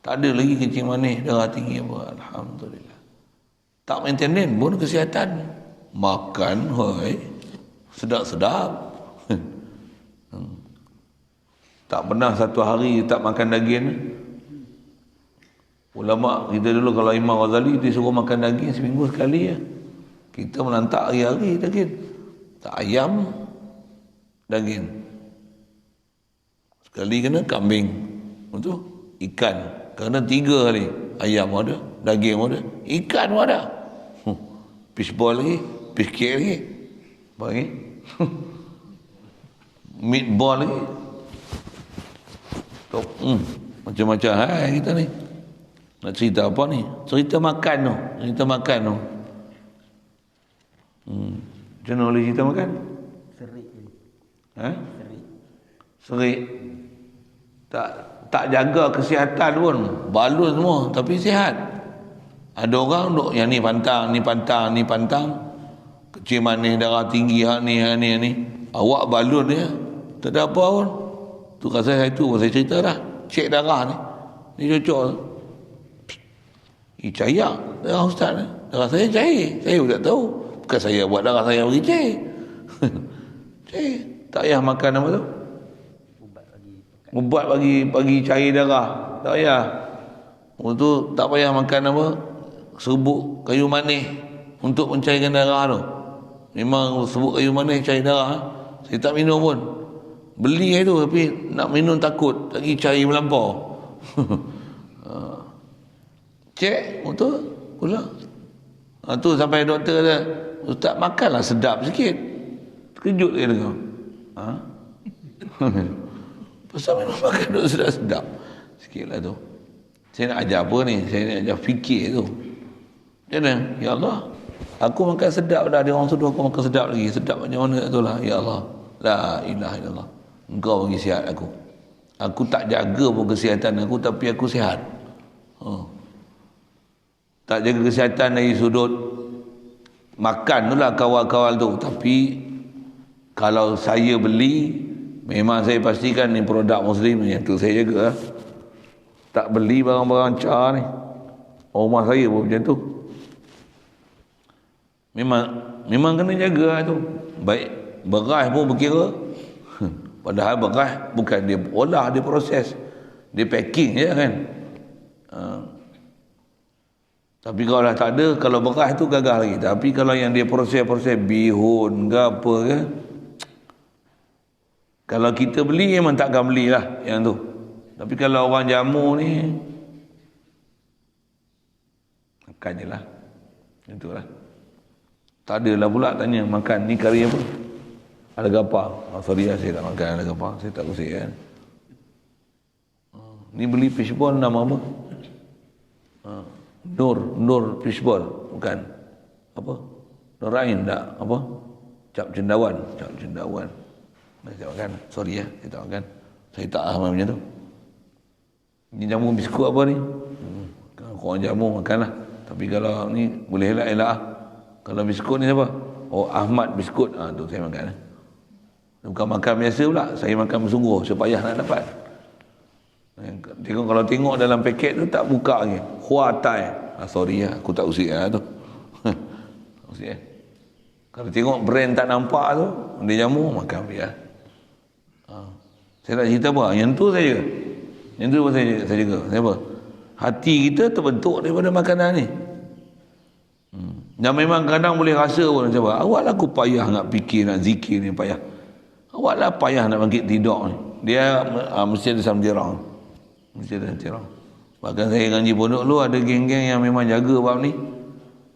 Tak ada lagi kencing manis, darah tinggi apa, alhamdulillah. Tak maintenance pun kesihatan. Makan, hoi, sedap-sedap. Tak pernah satu hari tak makan daging. Ulama kita dulu kalau Imam Ghazali dia suruh makan daging seminggu sekali ya. Kita menantak hari-hari daging. Tak ayam, daging. Sekali kena kambing. Betul? Ikan. Kerana 3 hari. Ayam ada, daging ada, ikan ada. Fishball lagi, fish cake lagi. Apa lagi? Meatball lagi. Macam-macam hai kita ni. Nak cerita apa ni? Cerita makan tu. Cerita makan tu. Macam mana boleh cerita makan? Serik. Serik. Tak jaga kesihatan pun. Balun semua. Tapi sihat. Ada orang duk yang ni pantang. Kecil manis, darah tinggi, ni. Awak balun dia. Tak ada apa pun. Tu rasa saya cerita dah. Cek darah ni. Ni cocok. Cair darah ustaz ni. Darah saya cair. Saya pun tak tahu. Bukan saya buat darah saya bagi cair. Cair. Tak payah makan apa tu? Ubat bagi cair darah. Tak payah. Untuk tak payah makan apa? Serbuk kayu manis untuk mencairkan darah tu. Memang serbuk kayu manis cair darah. Saya tak minum pun. Beli itu tapi nak minum takut. Lagi cair melampau. Cek betul pula. Tu sampai doktor dia, ustaz makanlah sedap sikit. Terkejut dia dengar. Pasal memang makan duk sedap-sedap sikitlah tu. Saya nak ajar apa ni? Saya nak ajar fikir tu. Jangan, ya Allah, aku makan sedap dah. Dia orang suruh aku makan sedap lagi. Sedap macam mana tu lah. Ya Allah, la ilaha illallah. Engkau bagi sihat aku. Aku tak jaga pun kesihatan aku, tapi aku sihat. Tak jaga kesihatan dari sudut makan tu lah kawal-kawal tu. Tapi kalau saya beli, memang saya pastikan ni produk Muslim yang tu saya jaga lah. Tak beli barang-barang car ni. Rumah saya pun macam tu. Memang memang kena jaga tu. Baik beras pun berkira. Padahal beras bukan dia olah, dia proses. Dia packing je kan. Tapi kalau dah tak ada, kalau beras tu gagal lagi. Tapi kalau yang dia proses-proses bihun ke apa ke, kalau kita beli memang takkan belilah yang tu. Tapi kalau orang jamu ni, makan je lah. Itulah. Tak adalah pula tanya makan ni kari apa? Ada gapa? Sorry lah, saya tak makan ada gapa. Saya tak usik kan. Ni beli fishball nama apa? Nur fishball, bukan. Apa? Nurain tak? Apa? Cap cendawan. Saya tak makan. Sorry ya, saya tak makan. Saya tak faham macam tu. Ni jamu biskut apa ni? Kalau korang jamu makanlah. Tapi kalau ni boleh elak lah. Kalau biskut ni siapa? Oh, Ahmad biskut. Tu saya makan. Bukan makan biasa pula. Saya makan bersungguh supaya nak dapat. Tengok, kalau tengok dalam paket tu tak buka lagi. Huatai. Sorry lah, aku tak usik lah tu. Usik eh. Kalau tengok brand tak nampak tu, dia jamu, makan biar. Saya nak cerita apa? Yang tu saja. Yang tu saya jaga. Siapa? Hati kita terbentuk daripada makanan ni. Dan memang kadang boleh rasa pun macam apa. Awak lah aku payah nak fikir, nak zikir ni payah. Awak lah payah nak bangkit tidur ni. Dia mesti ada samjerang. Mesti ada samjerang. Bahkan saya ngaji pondok dulu ada geng-geng yang memang jaga bab ni.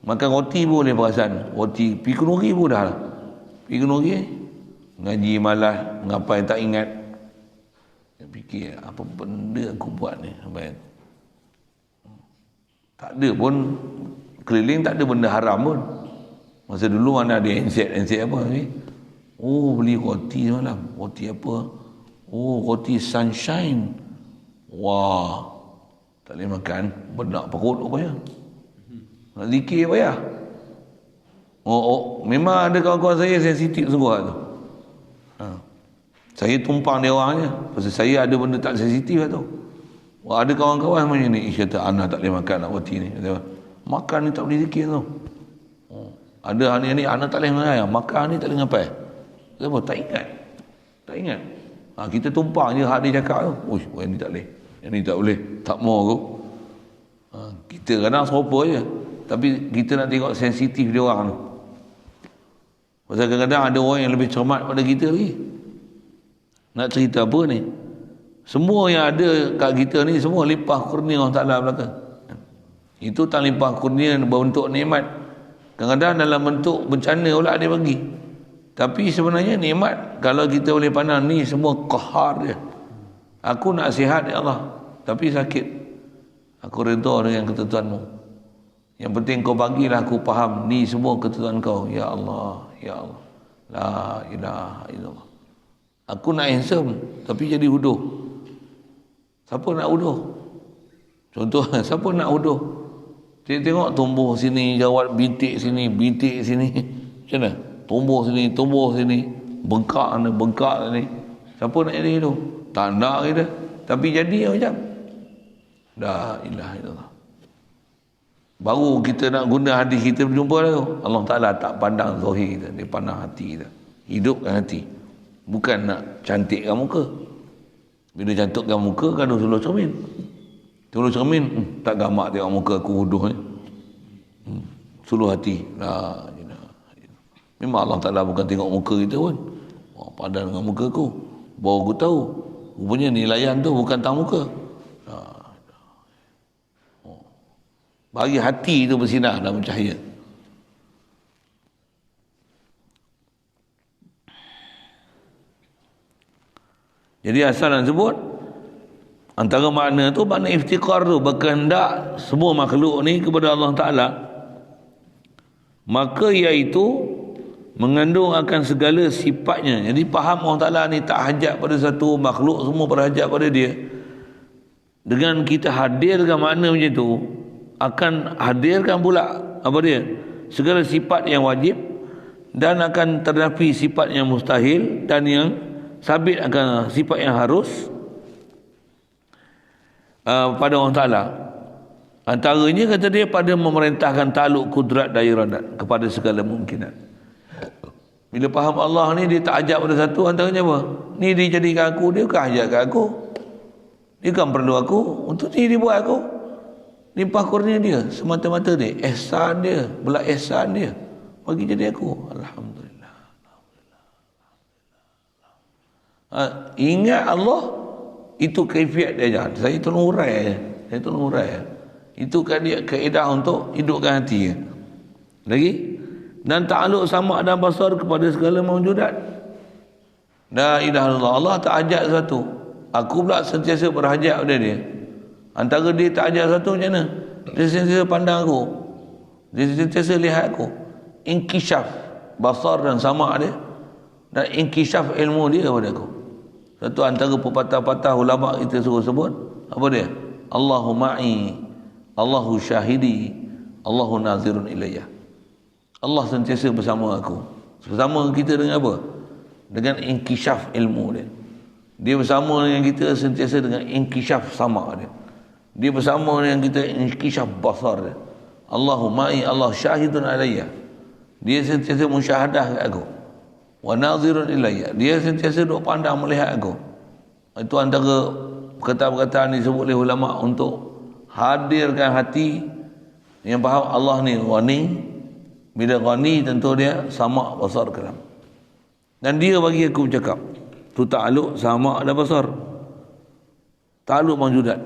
Makan roti pun boleh perasan. Roti pi kenuri pun dah lah. Pi kenuri ngaji malas, ngapain tak ingat. Dia fikir apa benda aku buat ni sampai. Tak ada pun keliling, tak ada benda haram pun. Masa dulu mana ada handset apa ni. Oh, beli roti semalam. Roti apa? Oh, roti sunshine. Wah, tak boleh makan. Benak perut apa ya? Nak zikir apa ya? Oh, memang ada kawan-kawan saya sensitif sungguh tu. Saya tumpang dia orangnya. Pasal saya ada benda tak sensitif tu. Wah, ada kawan-kawan macam ni. Kata, anak tak boleh makan nak roti ni. Kata, makan ni tak boleh zikir tu. Ada hari ni anak tak boleh makan. Makan ni tak boleh ngapai. Kenapa? Tak ingat. Kita tumpang je hak dia cakap tu. Uish, yang ni tak boleh. Yang ni tak boleh. Tak mau aku. Kita kadang serupa je. Tapi kita nak tengok sensitif dia orang tu. Pasal kadang-kadang ada orang yang lebih cermat pada kita lagi. Nak cerita apa ni? Semua yang ada kat kita ni semua limpah kurnia Allah Ta'ala belakang. Itu tak limpah kurnia berbentuk nikmat. Kadang-kadang dalam bentuk bencana pula dia bagi. Tapi sebenarnya nikmat kalau kita boleh pandang ni semua qahar dia. Aku nak sihat ya Allah, tapi sakit. Aku redha dengan ketentuanmu. Yang penting kau bagilah aku faham ni semua ketentuan kau. Ya Allah, ya Allah. La ilaha illallah. Aku nak handsome tapi jadi huduh. Siapa nak huduh? Contoh, siapa nak huduh? Tengok tumbuh sini, jawat bintik sini, macam mana? Tumbuh sini, bengkak ni. Siapa nak jadi tu? Tak nak kita. Tapi jadi macam. La ilaha illallah. Baru kita nak guna hadis kita berjumpa lah tu. Allah Ta'ala tak pandang zahir kita, dia pandang hati kita. Hidupkan hati. Bukan nak cantikkan muka. Bila cantikkan muka, kan suluh cermin. Suluh cermin, tak gamak tengok muka aku huduh ni. Suluh hati. La ilaha illallah. Memang Allah Ta'ala bukan tengok muka kita pun. Padan dengan muka aku. Baru aku tahu. Rupanya nilaian tu bukan tang muka. Bagi hati itu bersinar dan bercahaya. Jadi asal dan sebut antara makna tu makna iftiqar tu, berkehendak semua makhluk ni kepada Allah Ta'ala. Maka iaitu mengandung akan segala sifatnya. Jadi faham Allah Ta'ala ni tak hajat pada satu makhluk, semua berhajat pada dia. Dengan kita hadirkan makna macam tu, akan hadirkan pula apa dia? Segala sifat yang wajib dan akan terdapi sifat yang mustahil dan yang sabit akan sifat yang harus pada Allah Ta'ala. Antaranya kata dia pada memerintahkan taluk kudrat dan iradat kepada segala mungkinat. Bila faham Allah ni, dia tak ajak pada satu, antaranya apa? Ni dia jadikan aku, dia bukan ajak kat aku. Dia kan perlu aku, untuk ni dia buat aku. Limpah kurnia dia, semata-mata dia, ihsan dia, belah ihsan dia, bagi jadi aku. Alhamdulillah. Ingat Allah, itu kaifiat dia ajar. Saya tolong urai. Itu kan dia kaedah untuk hidupkan hati. Lagi, dan ta'aluk sama dan basar kepada segala mawjudat. La ilaha illallah. Allah tak ajak satu, aku pula sentiasa berhajat pada dia. Antara dia tak ajak satu, macam mana? Dia sentiasa pandang aku, dia sentiasa lihat aku. Inkishaf basar dan sama dia, dan inkishaf ilmu dia kepada aku. Satu antara pepatah-patah ulama kita suruh sebut, apa dia? Allahu ma'i, Allahu syahidi, Allahu nazirun ilayya. Allah sentiasa bersama aku. Bersama kita dengan apa? Dengan inkishaf ilmu dia. Dia bersama dengan kita sentiasa dengan inkishaf sama dia. Dia bersama dengan kita inkishaf basar dia. Allahu ma'i, Allah syahidun alayya. Dia sentiasa musyahadah kat aku. Wa nazirun ilayya. Dia sentiasa duk pandang melihat aku. Itu antara perkataan-perkataan disebut oleh ulama untuk hadirkan hati yang faham Allah ni ghani. Bila ghani tentu dia sama basar kalam. Dan dia bagi aku bercakap. Tu ta'aluk sama ada basar. Ta'aluk mawjudat.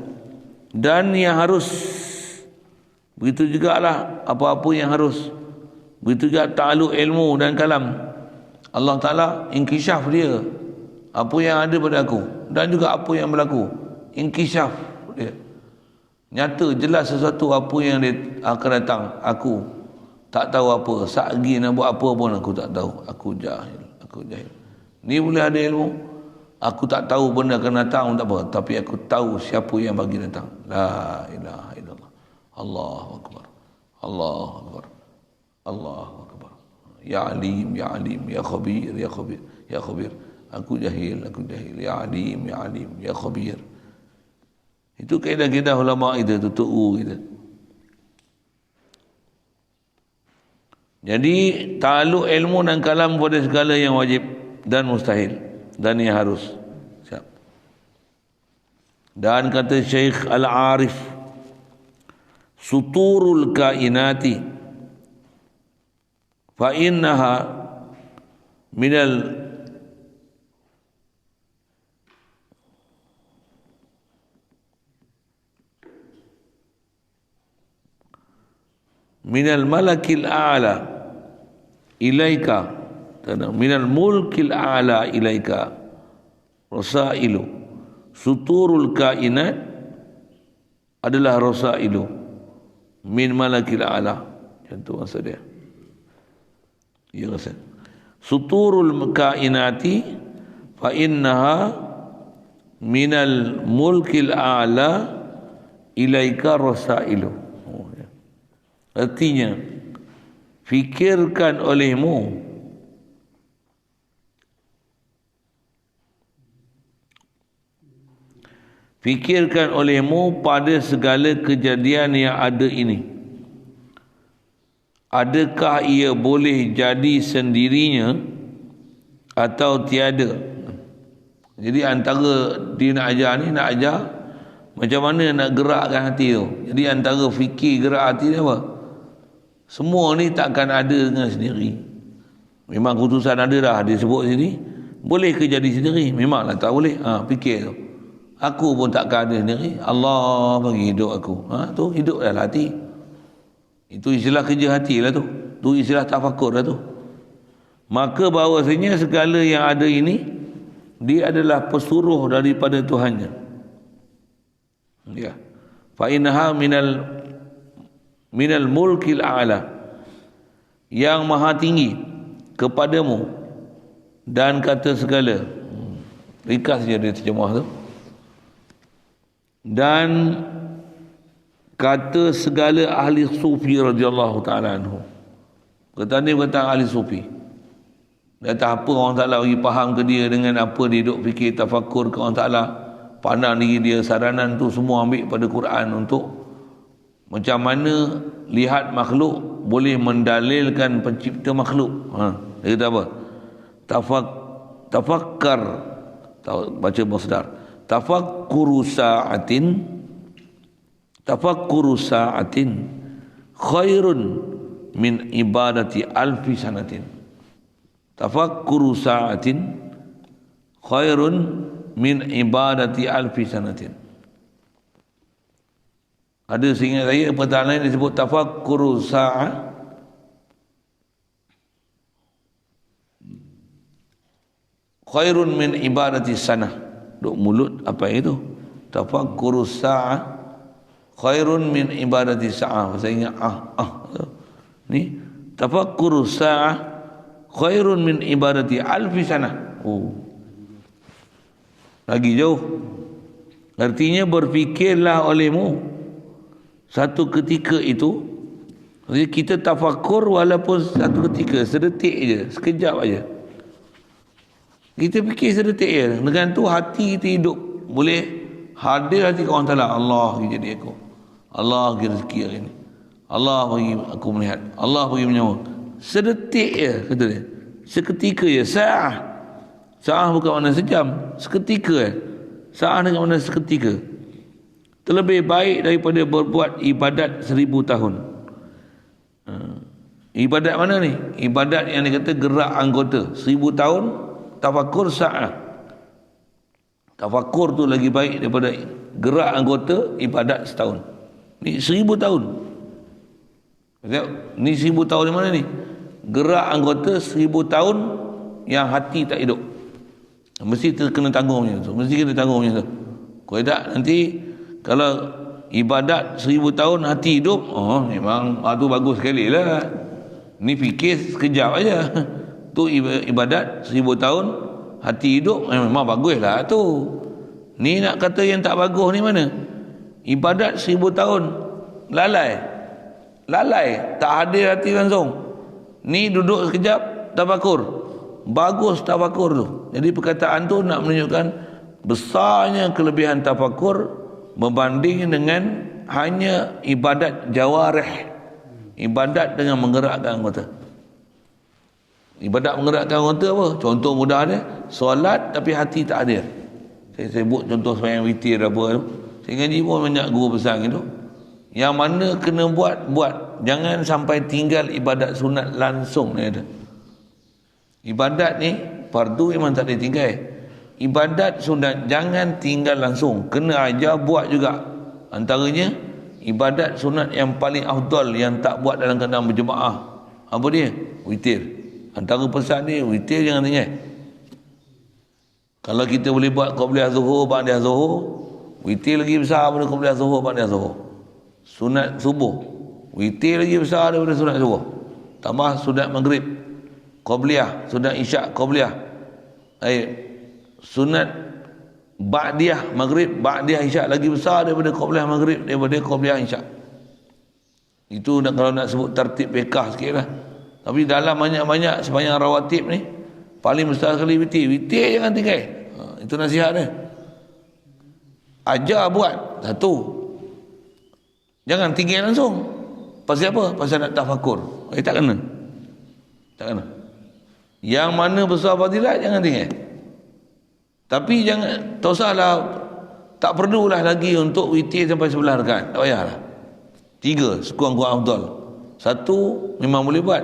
Dan yang harus, begitu jugalah apa-apa yang harus. Begitu juga ta'aluk ilmu dan kalam. Allah Ta'ala inkishaf dia, apa yang ada pada aku, dan juga apa yang berlaku. Inkishaf dia. Nyata jelas sesuatu apa yang dia akan datang. Aku tak tahu apa. Satgi nak buat apa pun aku tak tahu. Aku jahil. Ni boleh ada ilmu. Aku tak tahu benda akan datang, tak apa. Tapi aku tahu siapa yang bagi datang. La ilaha illallah. Allahu akbar. Allahu akbar. Allahu akbar. Ya alim, ya alim, ya khabir, ya khabir, ya khabir. Aku jahil. Ya alim, ya alim, ya khabir. Itu kaedah-kaedah ulama kita, tutu'u kita. Jadi ta'aluk ilmu dan kalam pada segala yang wajib dan mustahil dan yang harus. Siap. Dan kata Syekh Al-Arif, suturul kainati fa innaha minal malakil a'la ilaika, minal mulkil a'la ilaika rasailu. Suturul kainat adalah rasailu min malakil a'la. Contoh maksud dia. Ya rasa. Suturul kainati fa innaha minal mulkil a'la ilaika rasailu. Artinya, fikirkan olehmu pada segala kejadian yang ada ini. Adakah ia boleh jadi sendirinya atau tiada? Jadi antara dia nak ajar ni, nak ajar macam mana nak gerakkan hati tu. Jadi antara fikir gerak hati ni apa? Semua ni takkan ada dengan sendiri. Memang keputusan ada dah, dia sebut sini. Boleh ke jadi sendiri? Memanglah tak boleh. Fikir tu. Aku pun takkan ada sendiri. Allah bagi hidup aku. Tu hidup dalam hati. Itu istilah kerja hati lah tu. Tu istilah tafakur lah tu. Maka bahawasanya segala yang ada ini, dia adalah pesuruh daripada Tuhannya. Ya. Fa innaha minal mulkil a'la, yang maha tinggi kepadamu, dan kata segala. Ringkas je dia terjemah tu. Dan kata segala ahli sufi radhiyallahu ta'ala anhu. Kata ni kata ahli sufi. Dia tak apa orang Ta'ala bagi faham ke dia dengan apa dia duk fikir tafakur ke orang Ta'ala. Pandang diri dia, saranan tu semua ambil pada Quran untuk macam mana lihat makhluk boleh mendalilkan pencipta makhluk. Dia kata apa? tafakkar, baca masdar, tafakkuru sa'atin khairun min ibadati alfi sanatin. Tafakkuru sa'atin khairun min ibadati alfi sanatin. Ada seingat saya perkataan lain disebut tafakkuru sa'ah khairun min ibadati sanah. Duk mulut apa itu? Tafakkuru sa'ah khairun min ibadati sa'ah. Saya ingat ni tafakkuru sa'ah khairun min ibadati alfi sanah. Lagi jauh. Artinya berfikirlah olehmu satu ketika itu. Jadi kita tafakkur walaupun satu ketika, sedetik je, sekejap aja. Kita fikir sedetik je. Dengan tu hati kita hidup. Boleh hadir hati ke orang Ta'ala. Allah bagi jadi aku. Allah bagi rezeki hari ini. Allah bagi aku melihat. Allah bagi menyawa. Sedetik je kata dia. Seketika je. Sa'ah. Sa'ah bukan makna sejam. Seketika je. Sa'ah dengan makna seketika. Terlebih baik daripada berbuat ibadat 1000 tahun. Ibadat mana ni? Ibadat yang dikata gerak anggota 1000 tahun. Tafakkur sa'ah. Tafakkur tu lagi baik daripada gerak anggota ibadat setahun. Ni 1000 tahun. Ni 1000 tahun di mana ni? Gerak anggota 1000 tahun yang hati tak hidup. Mesti kena tanggung macam tu. Mesti kena tanggung macam tu. Kalau tak nanti kalau ibadat 1000 tahun hati hidup, memang tu bagus sekali lah. Ni fikir sekejap aja. Tu ibadat 1000 tahun hati hidup, memang bagus lah tu. Ni nak kata yang tak bagus ni mana? Ibadat 1000 tahun lalai, tak hadir hati langsung. Ni duduk sekejap tafakur, bagus tafakur tu. Jadi perkataan tu nak menunjukkan besarnya kelebihan tafakur berbanding dengan hanya ibadat jawarih, ibadat dengan menggerakkan anggota. Ibadat menggerakkan anggota apa? Contoh mudah dia, solat tapi hati tak hadir. Saya sebut contoh sembahyang witir apa tu. Saya ngaji pun banyak guru pesan itu. Yang mana kena buat. Jangan sampai tinggal ibadat sunat langsung ni ada. Ibadat ni fardu memang tak boleh tinggal. Ibadat sunat jangan tinggal langsung, kena ajar buat juga. Antaranya ibadat sunat yang paling afdal yang tak buat dalam keadaan berjemaah. Apa dia? Witir. Antara pesan dia, witir jangan tinggal. Kalau kita boleh buat qabliyah zuhur, ba'diyah zuhur, witir lagi besar daripada qabliyah zuhur, ba'diyah zuhur. Sunat subuh, witir lagi besar daripada sunat subuh. Tambah sunat maghrib, qabliyah, sunat isyak, qabliyah. Sunat ba'diyah maghrib, ba'diyah isyak lagi besar daripada qabliyah maghrib, daripada qabliyah isyak. Itu kalau nak sebut tertib fiqh sikit lah. Tapi dalam banyak-banyak sembahyang rawatib ni paling besar sekali witir. Witir jangan tinggal. Itu nasihat dia. Ajar buat. Satu, jangan tinggal langsung. Pasal apa? Pasal nak tafakur. Tak kena. Tak kena. Yang mana besar fadilat jangan tinggal. Tapi jangan, tak usahlah, tak perlulah lagi untuk witir sampai 11 rakaat. Tak payahlah. 3 sekurang-kurang afdal. 1 memang boleh buat,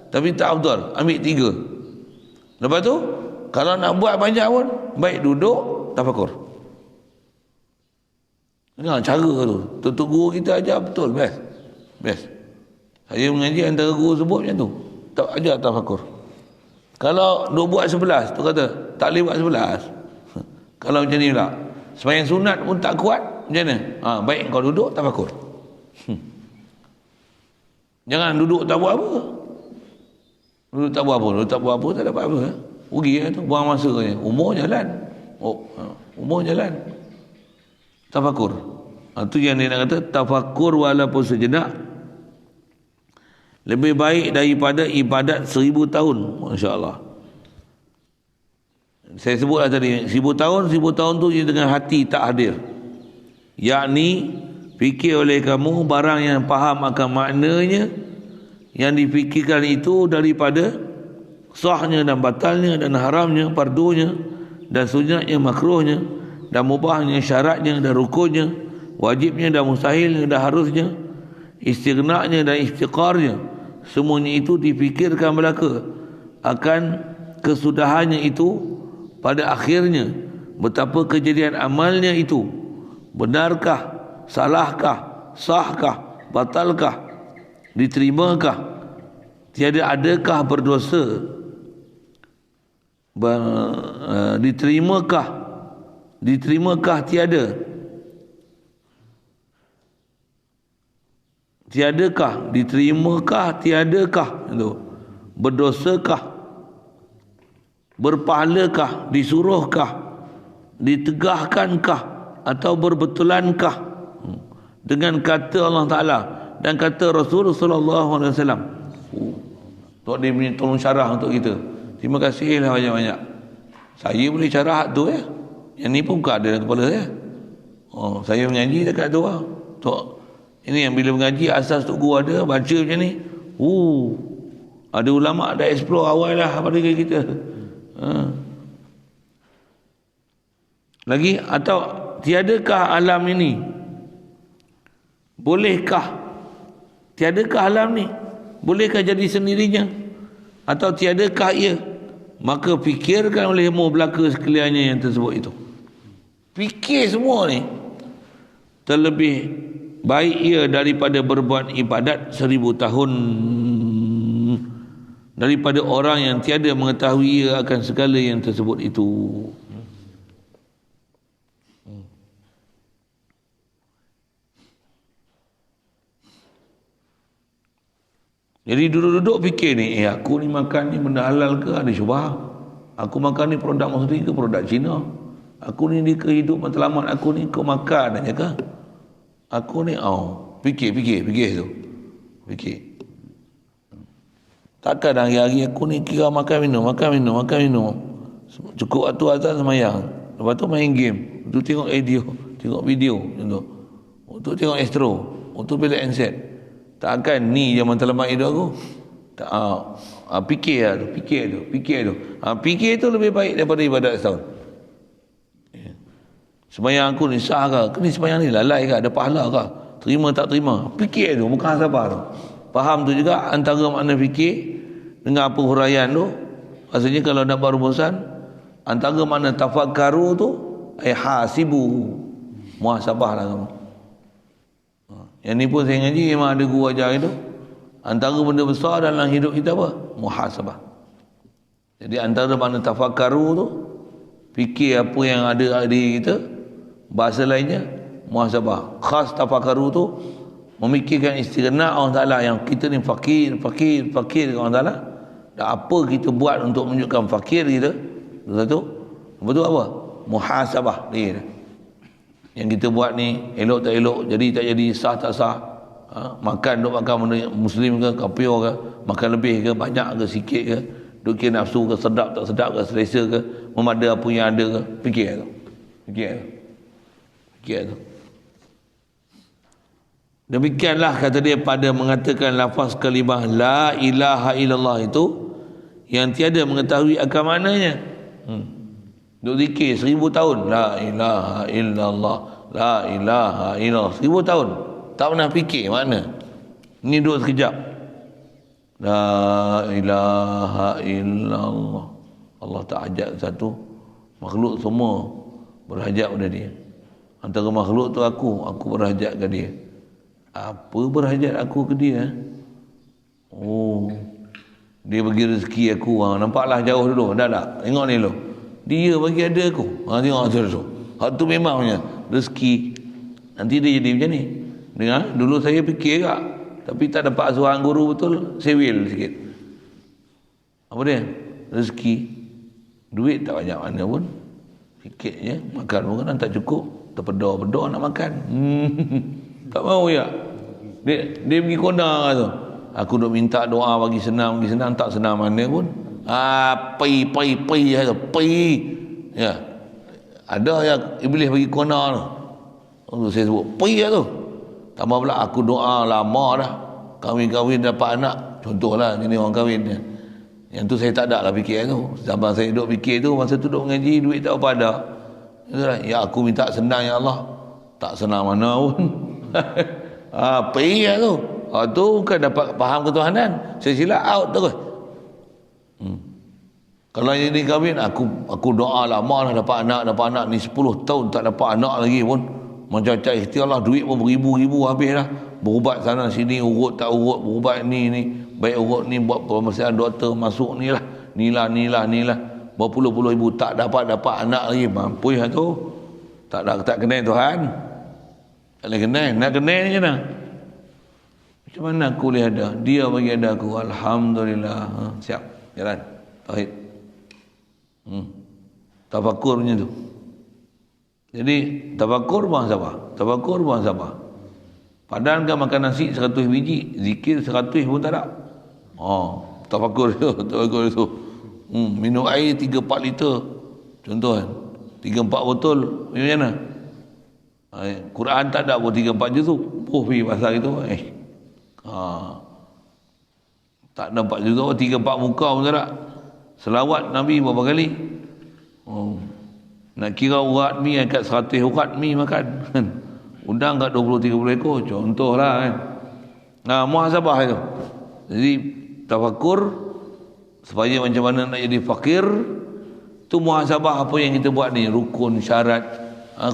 tapi tak afdal, ambil 3. Lepas tu kalau nak buat banyak pun baik duduk tafakur. Dengar cara tu. Tutup guru kita ajar betul, best. Saya mengaji antara guru sebut macam tu. Tak ajar tafakur. Kalau duk buat 11, tu kata tak boleh buat 11. Kalau macam ni pula, sembahyang sunat pun tak kuat, macam mana? Baik kau duduk tafakur. Jangan duduk tak buat apa. Duduk tak buat apa, tak dapat apa. Rugi lah tu, buang masa je. Umur jalan. Umur jalan. Tafakur. Itu yang dia nak kata, tafakur walaupun sejenak lebih baik daripada ibadat 1000 tahun. Masya Allah. Saya sebutlah tadi, 1000 tahun tu dengan hati tak hadir. Yakni fikir oleh kamu barang yang faham akan maknanya, yang difikirkan itu daripada sahnya dan batalnya dan haramnya, fardunya dan sunatnya, makruhnya dan mubahnya, syaratnya dan rukunnya, wajibnya dan mustahilnya dan harusnya, istighna'nya dan iftiqarnya, semuanya itu dipikirkan belaka akan kesudahannya itu pada akhirnya. Betapa kejadian amalnya itu, benarkah, salahkah, sahkah, batalkah, diterimakah, tiada adakah berdosa, diterimakah tiada, tiadakah, diterimakah tiadakah, itu berdosakah, berpahalakah, disuruhkah, ditegahkankah atau berbetulankah dengan kata Allah Ta'ala dan kata Rasulullah sallallahu alaihi wasallam. Tok dia punya tolong syarah untuk kita. Terima kasihlah banyak-banyak. Saya boleh syarah tu ya. Yang ni pun bukan ada dalam kepala saya. Saya mengaji dekat tu lah. Tok, ini yang bila mengaji asas tok guru ada, baca macam ni. Ada ulama dah explore awal lah pada kita. Lagi, atau tiadakah alam ini? Bolehkah? Tiadakah alam ni? Bolehkah jadi sendirinya? Atau tiadakah ia? Maka fikirkan olehmu belaka sekaliannya yang tersebut itu. Fikir semua ni. Terlebih baik ia daripada berbuat ibadat 1000 tahun, daripada orang yang tiada mengetahui ia akan segala yang tersebut itu. Jadi duduk-duduk fikir ni, aku ni makan ni benda halal ke, ada syubhah? Aku makan ni produk Mesir ke produk Cina? Aku ni di kehidupan matlamat aku ni kau makan aja ke? Aku ni fikir tu. Fikir. Takkan hari-hari aku ni kira makan minum. Cukup waktu azan sembahyang. Lepas tu main game, tu tengok video macam tu. Untuk tengok Astro, untuk beli handset. Takkan ni je matlamat hidup aku. Tak, fikir tu. Fikir tu lebih baik daripada ibadat setahun. Sembahyang aku ni sah ke? Ni sembahyang ni lalai ke? Ada pahala ke? Terima tak terima? Fikir tu, bukan sabar tu. Faham tu juga antara makna fikir dengan apa huraian tu. Maksudnya kalau nak berumusan, antara makna tafakkaru tu hasibu, muhasabah lah kamu. Yang ni pun saya ngaji memang ada guru ajar itu. Antara benda besar dalam hidup kita apa? Muhasabah. Jadi antara makna tafakkaru tu, fikir apa yang ada di kita. Bahasa lainnya muhasabah. Khas tafakkaru tu memikirkan istighna Allah Ta'ala, yang kita ni fakir ke Allah Ta'ala. Dan apa kita buat untuk menunjukkan fakir kita. Satu. Lepas tu apa? Muhasabah dia. Yang kita buat ni elok tak elok, jadi tak jadi, sah tak sah, makan benda muslim ke kafir ke, makan lebih ke banyak ke sikit ke, duk kira nafsu ke, sedap tak sedap ke, selesa ke, memada apa yang ada ke. Fikir tu. Demikianlah kata dia pada mengatakan lafaz kalimah la ilaha illallah itu, yang tiada mengetahui akan maknanya. Duk zikir 1000 tahun la ilaha illallah, la ilaha illallah 1000 tahun tak pernah fikir makna. Ni duduk sekejap, la ilaha illallah. Allah tak hajat satu, makhluk semua berhajat pada dia. Antara makhluk tu aku berhajat ke dia. Apa berhajat aku ke dia? Dia bagi rezeki aku. Nampaklah jauh dulu. Dah tak? Tengok ni lo. Dia bagi ada aku. Tengok tu. Hak tu memangnya rezeki. Nanti dia jadi macam ni. Dengar, dulu saya fikir tak, tapi tak dapat asuhan guru betul, sewil sikit. Apa dia? Rezeki. Duit tak banyak mana pun. Fikir je, makan pun kan tak cukup. Terpedor-pedor nak makan. Tak mau ya. Dia pergi kona tu. Aku duk minta doa bagi senang, tak senang mana pun. Pai ya. Ada yang iblis bagi kona tu. Saya sebut pai lah tu. Tambah pula aku doa lama dah. Kahwin dapat anak. Contohlah, jadi orang kahwin. Yang tu saya tak ada lah fikir tu. Zaman saya duduk fikir tu, masa tu duduk mengaji, duit tak apa ada. Ya aku minta senang ya Allah. Tak senang mana pun. Pergi lah tu. Tu bukan dapat faham ketuhanan. Saya silap out terus. Kalau jadi kahwin, aku doa lama lah dapat anak ni 10 tahun tak dapat anak lagi pun. Macam cak ikhtiar lah, duit pun beribu-ribu habis lah. Berubat sana sini, urut tak urut, berubat ni. Baik urut ni buat pemeriksaan doktor, masuk ni lah. Ni lah. Berpuluh-puluh ribu tak dapat anak lagi. Mampus lah tu. Tak kenal Tuhan. Tak boleh kenal. Nak kenal je nak. Macam mana aku boleh ada? Dia bagi ada aku. Alhamdulillah. Siap. Jalan. Tauhid. Tafakur punya tu. Jadi tafakur buang sabar. Padahal kan makan nasi 100 biji, zikir 100 pun tak ada. Tafakur tu. Minum air 3-4 liter. Contoh kan. 3-4 botol. Macam mana? Quran tak ada pun 3-4 juz tu. Pergi pasal itu. Tak ada 4 juz tu. 3-4 muka pun tak ada. Selawat Nabi berapa kali? Nak kira urat mi kat 100 urat mi makan. Udang kat 20-30 ekor. Contohlah kan. Muhasabah itu. Jadi tafakur supaya macam mana nak jadi fakir, tu muhasabah apa yang kita buat ni, rukun, syarat,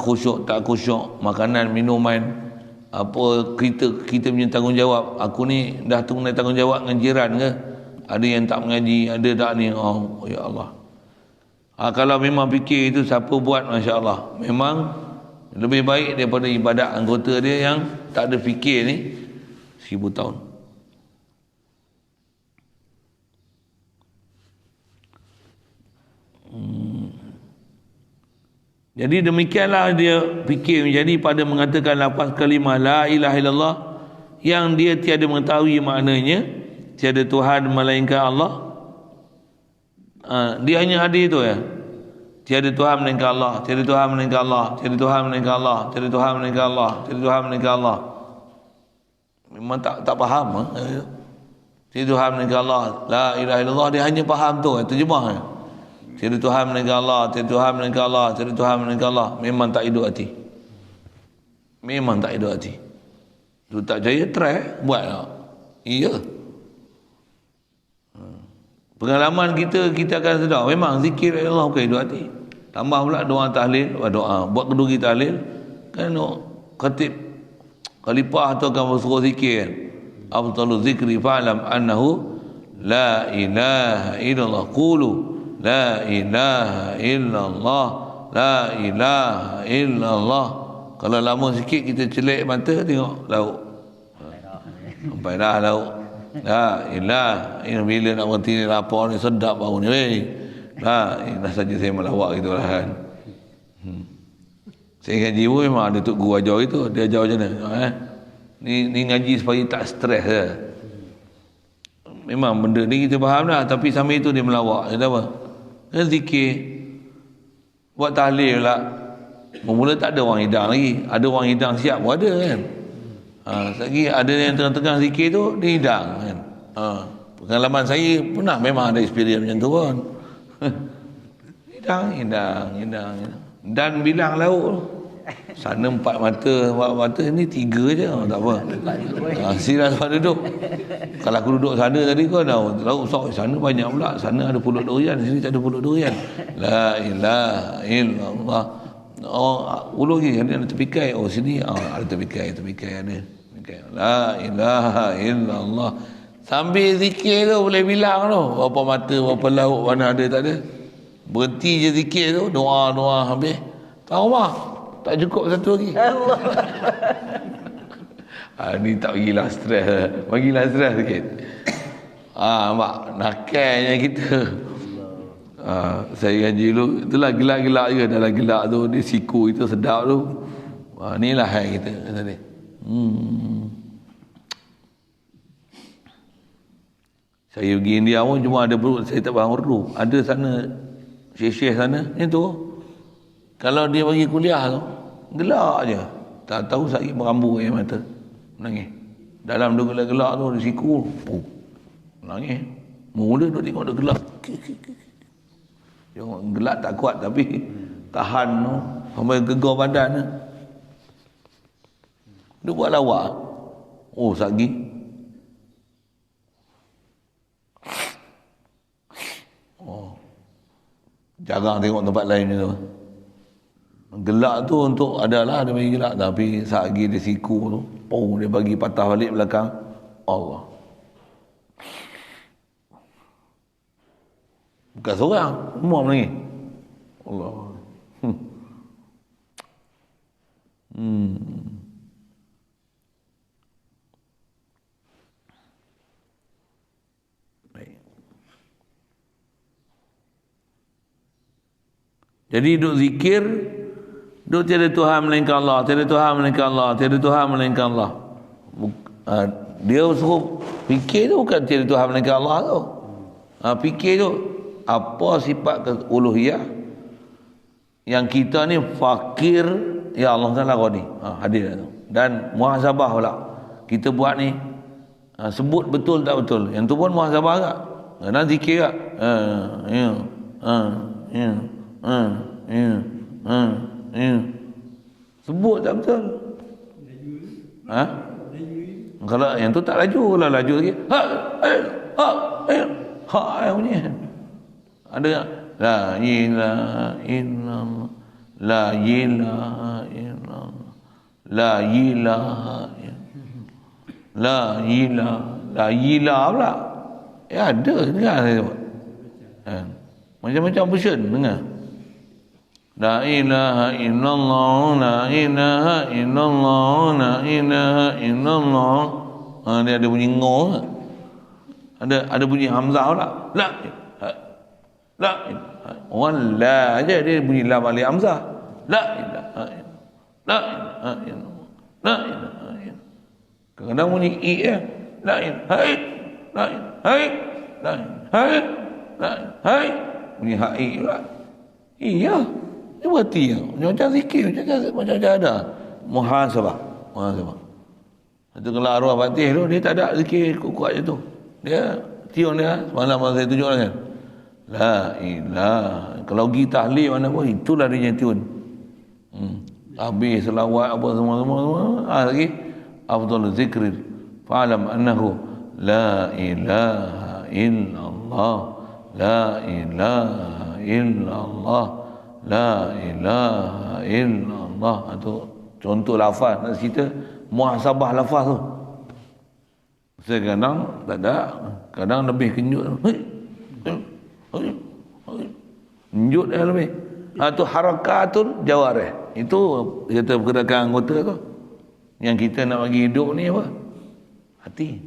khusyuk tak khusyuk, makanan, minuman, apa kita punya tanggungjawab. Aku ni dah tunai tanggungjawab dengan jiran ke? Ada yang tak mengaji, ada tak ni? Ya Allah. Kalau memang fikir itu siapa buat, Masya Allah, memang lebih baik daripada ibadat anggota dia yang tak ada fikir ni 1000 tahun. Jadi demikianlah dia fikir menjadi pada mengatakan lafaz kalimah la ilaha illallah yang dia tiada mengetahui maknanya, tiada Tuhan melainkan Allah. Dia hanya ada itu ya. Tiada Tuhan melainkan Allah, tiada Tuhan melainkan Allah, tiada Tuhan melainkan Allah, tiada Tuhan melainkan Allah, tiada Tuhan melainkan Allah. Memang tak faham. Tiada Tuhan melainkan Allah, la ilaha illallah, dia hanya faham tu, terjemah. Tiada Tuhan melainkan Allah, tiada Tuhan melainkan Allah, tiada Tuhan melainkan Allah. Memang tak hidup hati. Memang tak hidup hati. Tu tak jaya, try buat tak? Iya. Pengalaman kita akan sedar memang zikir Allah bukan hidup hati. Tambah pula doa tahlil, buat keduri tahlil kan, khatib khalifah tu akan bersuruh zikir. Afdalu zikri fa'lam annahu la ilaha illallah. Qulu la ilaha illallah, la ilaha illallah. Kalau lama sikit kita celik mata tengok lauk. Sampai dah lauk. La ilaha illallah. Bila nak berhenti ni lapar ni sedap bau ni weh. Dah saja saya melawak gitu lah kan. Saya ngaji pun memang ada tok guru ajar itu. Dia ajar macam mana? Ni ngaji supaya tak stres je. Memang benda ni kita faham dah. Tapi sambil itu dia melawak. Dia apa? Dia zikir. Buat tahlil lah. Mula tak ada orang hidang lagi. Ada orang hidang siap pun ada kan. Lagi ada yang tengah-tengah zikir tu, dia hidang kan. Pengalaman saya pernah memang ada experience macam tu pun. Hidang. Dan bilang lauk sana 4 mata ni 3 je, tak apa. Sila sebab duduk. Kalau aku duduk sana tadi kau tahu lauk besar, sana banyak pula, sana ada pulut durian, sini tak ada pulut durian. La ilaha illallah. Ulur lagi ada terpikai. Sini ada terpikai ada. La ilaha illallah. Sambil zikir tu boleh bilang tu berapa mata, berapa lauk, mana ada tak ada. Berhenti je zikir tu, doa habis. Tahu mah tak cukup satu lagi. Ni tak bagilah stres sikit. Mak nakalnya kita. Saya ngaji dulu, itulah gelak-gelak juga. Dalam gelak tu dia siku itu sedap tu. Inilah hai kita tadi. Saya pergi India pun cuma ada perut, saya tak faham urdu. Ada sana syekh-syekh sana itu. Kalau dia bagi kuliah tu gelak je. Tak tahu sakit merambu air mata. Menangis. Dalam tu gelak-gelak tu ada siku. Menangis. Mula duk tengok dia gelap. Tengok gelap tak kuat tapi tahan tu sampai gegar badan tu. Dia buat lawak. Oh, satgi. Oh. Jarang tengok tempat lain tu. Gelak tu untuk adalah dia bagi gelak, tapi satgi dia siku tu, dia bagi patah balik belakang. Allah. Bukan seorang, semua menangis. Allah. Baik. Jadi duk zikir, duk tiada Tuhan melainkan Allah, tiada Tuhan melainkan Allah, tiada Tuhan melainkan Allah. Dia suruh fikir tu bukan tiada Tuhan melainkan Allah tu. Fikir tu apa sifat uluhiyah yang kita ni fakir ya Allah Taala kau ni. Hadir tu. Dan muhasabah pula. Kita buat ni sebut betul tak betul. Yang tu pun muhasabah tak? Dan zikir tak? Sebut tak betul? Kalau yang tu tak laju, kalau laju lagi bunyi. Ada la ilaha illallah, la ilaha illallah, la ilaha illallah, la ilaha pula. Ada dengar saya buat. Macam-macam version dengar. La ilaha illallah, la ilaha illallah, la ilaha illallah. Dia ada bunyi ngor. Ada bunyi hamzah pula. La orang la aja dia bunyi lam alif hamzah. La ilaha illallah, la ilaha illallah, la ilaha illallah. Kadang bunyi i ya. La ilaha illallah, la ilaha illallah, bunyi ha i pula. Iya. Dia berarti macam zikir, macam ada muhasabah. Itu kalau arwah Fatih tu dia tak ada zikir kuat-kuat je tu. Dia tiun dia semalam saya tunjuk kan. La ilaha. Kalau pergi tahlil mana pun itulah dia yang tiun. Habis selawat apa semua. Lagi afdal zikr fa'lam annahu la ilaha illallah, la ilaha illallah, la ilaha illallah. Itu contoh lafaz. Nak cerita muhasabah lafaz tu. Kadang tak ada, kadang lebih kenyut. Kenyut dia lebih. Itu harakatul jawarih. Itu kita pergerakan anggota tu. Yang kita nak bagi hidup ni apa? Hati.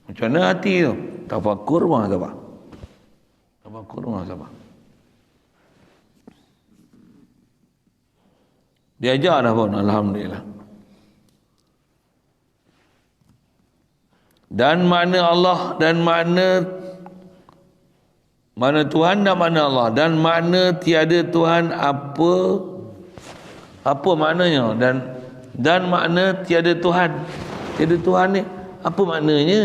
Macam mana hati tu? Tafakur muhasabah. Tafakur muhasabah. Diajar dah pun, alhamdulillah. Dan makna Allah dan makna Tuhan dan makna Allah, dan makna tiada Tuhan apa maknanya, dan makna tiada Tuhan ni apa maknanya,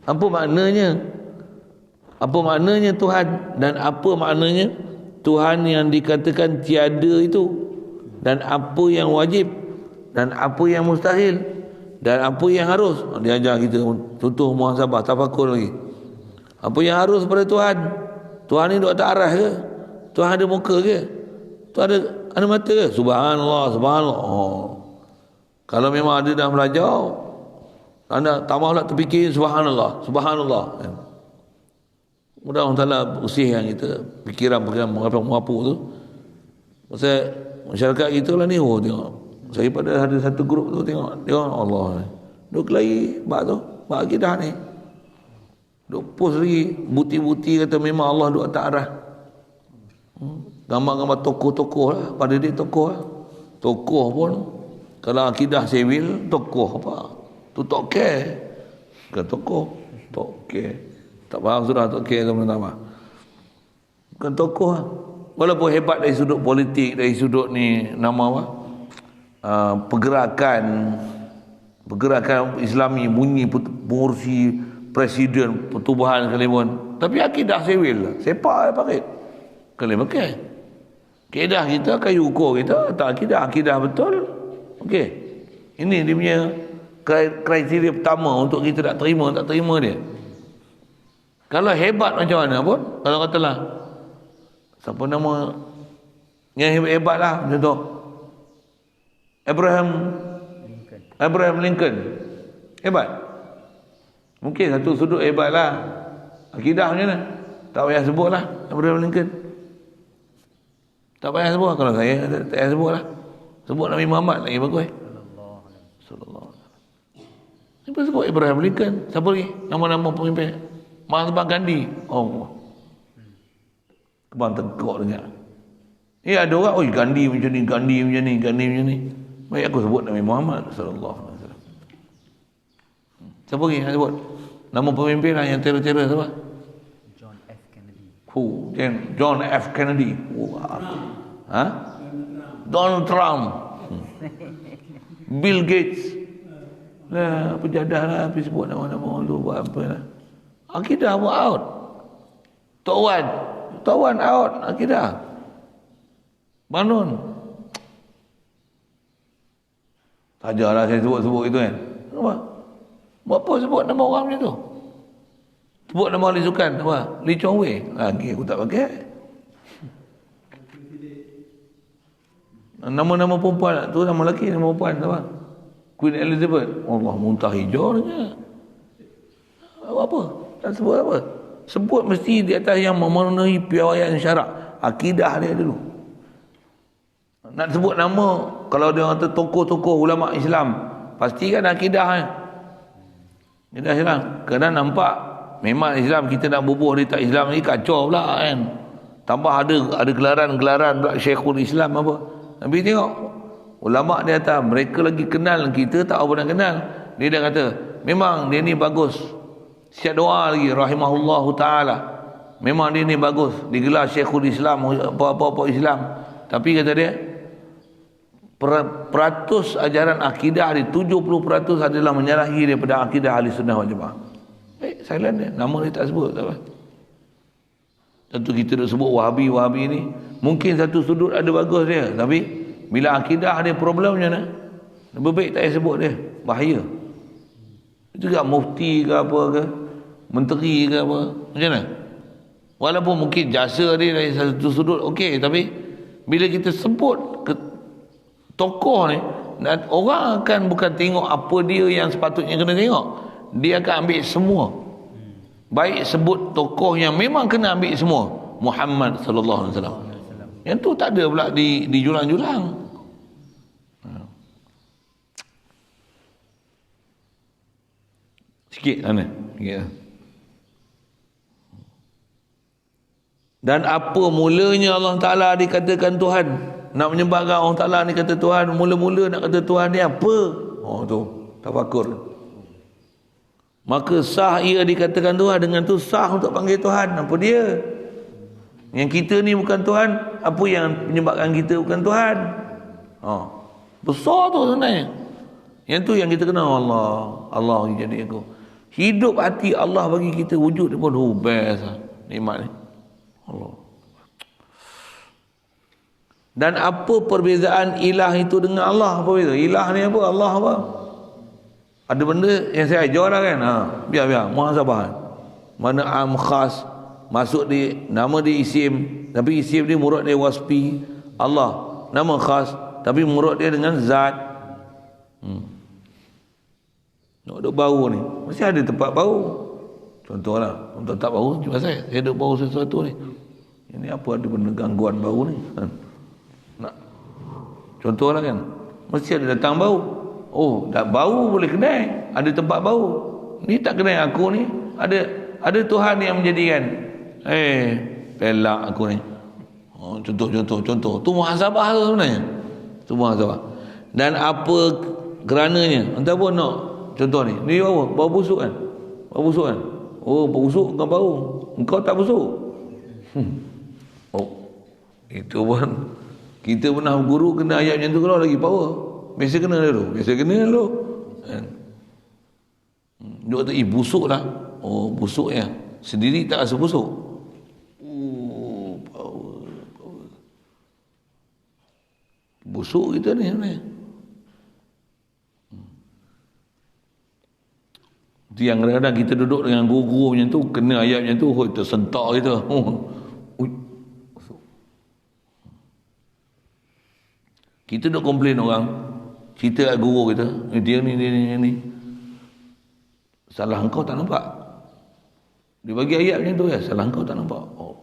apa maknanya Tuhan, dan apa maknanya Tuhan yang dikatakan tiada itu, dan apa yang wajib, dan apa yang mustahil, dan apa yang harus. Dia ajar kita tutuh muhasabah, tafakur lagi. Apa yang harus pada Tuhan? Tuhan ni duk atas arah ke? Tuhan ada muka ke? Tuhan ada mata ke? Subhanallah. Kalau memang ada dah belajar, anda tambahlah terfikir subhanallah. Mudah Allah Ta'ala bersihkan kita fikiran-fikiran mengapa-mengapa tu. Pasal masyarakat kita lah ni, tengok. Saya pada ada satu grup tu tengok Allah. Duk kelahi bab tu, bab akidah ni. Duk post lagi bukti-bukti kata memang Allah duk atas arah. Gambar-gambar tokoh-tokoh lah, pada dia tokoh lah. Tokoh pun kalau akidah sivil, tokoh apa? Tu tokoh. Bukan tokoh, tokoh. Tak faham sudah tokoh ke apa? Bukan tokoh lah. Walaupun hebat dari sudut politik, dari sudut ni nama apa? Pergerakan Islami, bunyi pengurusi presiden pertubuhan sekalipun. Tapi akidah sewil lah. Sepak pakai. Kali pakai. Kaedah kita, kayu ukur kita, tak akidah betul. Okey. Ini dia punya kriteria pertama untuk kita tak terima dia. Kalau hebat macam mana pun, kalau katalah siapa nama yang hebat lah, contoh Abraham Lincoln. Hebat. Mungkin satu sudut hebat lah. Akidah macam mana? Tak payah sebut lah Abraham Lincoln. Tak payah sebut. Kalau saya tak payah sebut lah. Sebut Nabi Muhammad lagi bagus. Sallallahu alaihi wasallam. Siapa sebut Abraham Lincoln? Siapa lagi? Nama-nama pemimpin. Mahatma Gandhi. Oh. Kebang tegak dengar. Ada orang, oh Gandhi macam ni, Gandhi macam ni. Baik aku sebut Nabi Muhammad sallallahu alaihi wasallam. Siapa lagi yang sebut? Nama pemimpin lah yang teror-teror siapa? John F. Kennedy. Donald Trump. Bill Gates. Lah, pejadah lah, pergi sebut nama-nama tu buat apa lah. Akidah buat out. Tawan out akidah. Banun. Sajalah saya sebut-sebut itu kan. Apa? Buat apa sebut nama orang macam tu? Sebut nama Lee Sukan, apa? Lee Chong Wei. Lagi aku tak pakai. Nama-nama perempuan tu, nama lelaki, nama perempuan apa? Queen Elizabeth. Allah, muntah hijau dia. Apa? Tak sebut apa? Sebut mesti di atas yang memenuhi piawaian syarak. Akidah dia dulu. Nak sebut nama, kalau dia kata tokoh-tokoh ulama Islam, pastikan akidah kan. Akidah Islam. Kerana nampak memang Islam kita nak bubuh di tak Islam ni kacau pula kan. Tambah ada gelaran-gelaran pula Syekhul Islam apa. Tapi tengok ulama dia kata mereka lagi kenal kita tak pernah kenal. Dia dah kata memang dia ni bagus. Siap doa lagi rahimahullahu taala. Memang dia ni bagus digelar Syekhul Islam apa-apa Islam. Tapi kata dia peratus ajaran akidah di 70% adalah menyalahi daripada akidah ahli sunnah wal jamaah. Silent dia. Nama dia tak sebut. Tak apa. Tentu kita nak sebut Wahabi ni. Mungkin satu sudut ada bagus dia. Tapi bila akidah ada problem macam mana? Lebih baik tak payah sebut dia. Bahaya. Itu juga mufti ke apa ke. Menteri ke apa. Macam mana? Walaupun mungkin jasa dia dari satu sudut okey. Tapi bila kita sebut tokoh ni, orang akan bukan tengok apa dia yang sepatutnya kena tengok. Dia akan ambil semua. Baik sebut tokoh yang memang kena ambil semua, Muhammad sallallahu alaihi wasallam. Yang tu tak ada pula di julang-julang. Sikit sana. Sikit. Dan apa mulanya Allah Taala dikatakan Tuhan? Nak menyembahkan Allah Taala ni kata Tuhan, mula-mula nak kata Tuhan ni apa? Oh tu, tafakur. Maka sah ia dikatakan Tuhan, dengan tu sah untuk panggil Tuhan. Apa dia? Yang kita ni bukan Tuhan, apa yang menyebabkan kita bukan Tuhan? Besar tu sebenarnya. Yang tu yang kita kenal Allah jadi aku. Hidup hati Allah bagi kita wujud dia pun best nikmat ni. Allah. Dan apa perbezaan ilah itu dengan Allah? Apa beza? Ilah ni apa? Allah apa? Ada benda yang saya ajar lah kan. Biar muhasabah. Mana am khas masuk di nama dia isim, tapi isim dia murad dia wasfi. Allah nama khas tapi murad dia dengan zat. Nak duk bau ni mesti ada tempat bau. Contohlah untuk tak bau cuma saya duk bau sesuatu ni. Ini apa ada benda gangguan bau ni? Nak contohlah kan mesti ada datang bau. Oh, dah bau boleh kenal. Ada tempat bau. Ni tak kenal aku ni. Ada Tuhan yang menjadikan. Pelak aku ni. Contoh. Tu muhasabah tu sebenarnya. Tu muhasabah. Dan apa gerananya? Entah pun nak. Contoh ni. Ni apa? Bau busuk kan? Bau busuk kan? Oh, bau busuk kau bau. Engkau tak busuk. Oh. Itu pun kita pernah guru kena ayat macam tu kalau lagi power. Biasa kena dulu kan. Dia kata busuk lah. Oh, busuknya. Sendiri tak rasa busuk. Oh, power. Busuk kita ni sebenarnya. Itu yang kadang-kadang kita duduk dengan guru macam tu, kena ayat macam tu, tersentak kita. Kita duk komplain orang, cerita kat guru kita, dia ni. Salah engkau tak nampak. Dia bagi ayat macam tu ya, salah engkau tak nampak. Oh.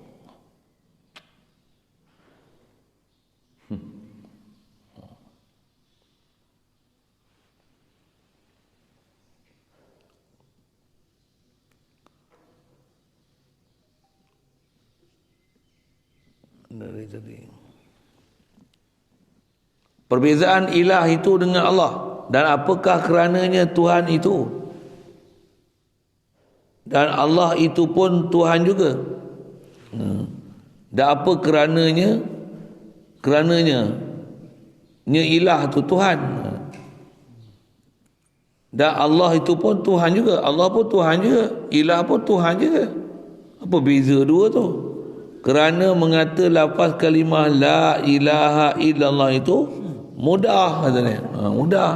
Dari tadi. Perbezaan ilah itu dengan Allah, dan apakah kerananya Tuhan itu? Dan Allah itu pun Tuhan juga. Dan apa kerananya? Nya ilah tu Tuhan. Dan Allah itu pun Tuhan juga. Allah pun Tuhan juga. Ilah pun Tuhan juga. Apa beza dua tu? Kerana mengata lafaz kalimah la ilaha illallah itu mudah katanya. Mudah.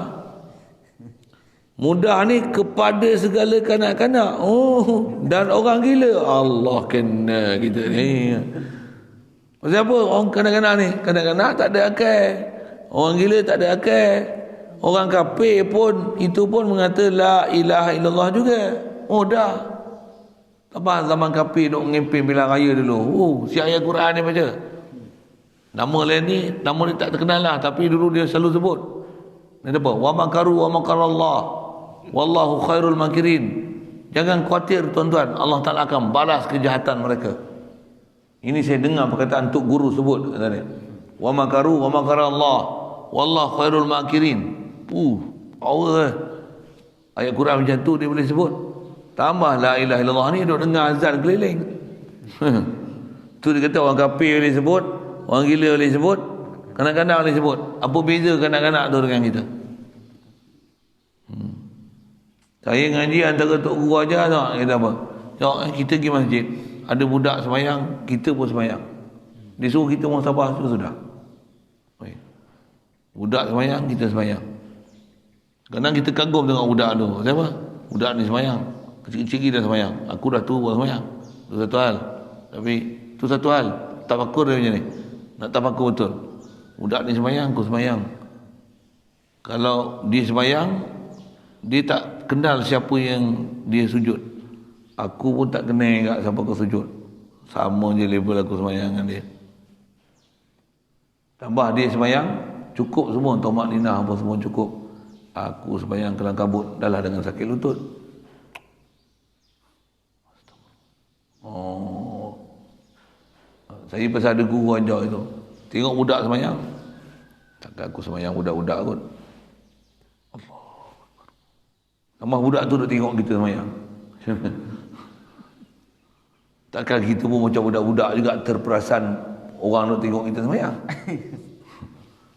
Mudah ni kepada segala kanak-kanak. Oh, dan orang gila. Allah kena kita ni. Pasal apa? Orang kanak-kanak ni, kanak-kanak tak ada akal. Orang gila tak ada akal. Orang kafir pun itu pun mengata la ilaha illallah juga. Mudah. Apa zaman kafir duk ngempin bilang raya dulu. Si ayat Quran ni baca. Nama lain ni, nama ni tak terkenal lah, tapi dulu dia selalu sebut. Ni apa? Wa makaru wa makarallah. Wallahu khairul makirin. Jangan khawatir tuan-tuan, Allah Taala akan balas kejahatan mereka. Ini saya dengar perkataan Tok Guru sebut katanya. Wa makaru wa makarallah. Wallahu khairul makirin. Power. Ayat Quran macam tu dia boleh sebut. Tambah la ilaha illallah ni duk dengar azan keliling. Tu dia kata orang kafir boleh sebut, orang gila boleh sebut, kanak-kanak boleh sebut. Apa beza kanak-kanak tu dengan kita? Saya ngaji antara tok guru ajar tak? Kata apa? Tengok kita pergi masjid, ada budak semayang, kita pun semayang. Dia suruh kita muhasabah tu sudah. Budak semayang, kita semayang. Kadang kita kagum tengok budak tu. Siapa? Budak ni semayang. Kecil-kecil dah semayang. Aku dah tua semayang. Itu satu hal. Tapi itu satu hal. Tafakur dia macam ni. Nak tafakur betul. Budak ni semayang, aku semayang. Kalau dia semayang, dia tak kenal siapa yang dia sujud. Aku pun tak kenal kat siapa aku sujud. Sama je level aku semayang dengan dia. Tambah dia semayang, cukup semua. Tomak ninah apa semua cukup. Aku semayang kelang kabut. Dah lah dengan sakit lutut. Oh, saya pasal ada guru ajar itu, tengok budak semayang, takkan aku semayang budak-budak kot. Allah, tambah budak tu duk tengok kita semayang. Takkan kita pun macam budak-budak juga terperasan orang duk tengok kita semayang.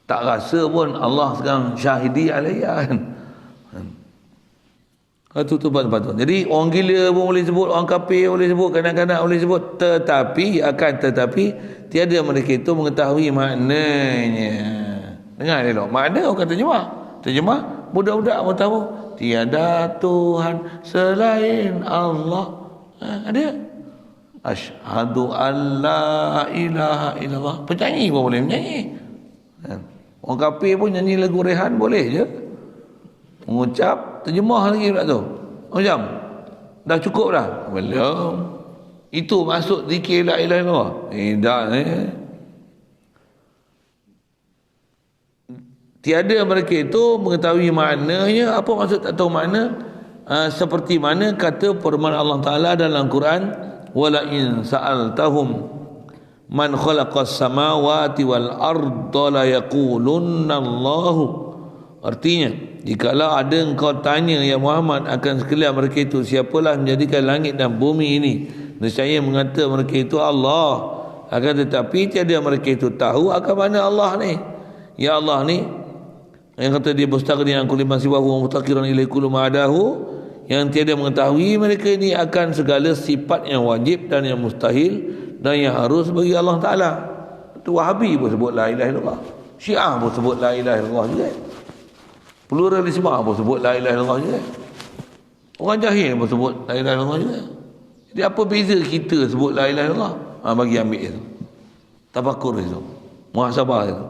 Tak rasa pun Allah sekarang syahidi alaiya kan. Itu patut. Jadi orang gila pun boleh sebut, orang kafir boleh sebut, kanak-kanak boleh sebut, tetapi tiada mereka itu mengetahui maknanya. Dengar elok. Makna orang terjemah budak-budak pun tahu tiada Tuhan selain Allah. Ada. Asyhadu an la ilaha illallah. Penyanyi pun boleh menyanyi. Orang kafir pun nyanyi lagu rehan boleh je. Mengucap, terjemah lagi pula tu. Macam dah cukup dah? Belum. Itu masuk zikir la ilaha illallah. Dah tiada mereka itu mengetahui maknanya. Apa maksud tak tahu makna? Seperti mana kata firman Allah Ta'ala dalam Quran, wala in sa'altahum man khalaqas samawati wal arda la yaqulunna Allahu. Artinya, jikalau ada engkau tanya ya Muhammad akan sekalian mereka itu, siapalah menjadikan langit dan bumi ini, nescaya mengata mereka itu Allah. Akan tetapi tiada mereka itu tahu akan mana Allah ni. Ya Allah ni yang kata dia mustaghni an kulli ma siwahu wa mutaqiran ilai kullu ma adahu, yang tiada mengetahui mereka ini akan segala sifat yang wajib dan yang mustahil dan yang harus bagi Allah Ta'ala. Itu Wahabi pun sebut la ilaha illallah, Syiah pun sebut la ilaha illallah juga, pluralisme pun sebut la ilaha illallah juga, orang jahil pun sebut la ilaha illallah juga. Jadi apa beza kita sebut la ilaha illallah? Bagi ambil itu, tafakur itu, muhasabah itu.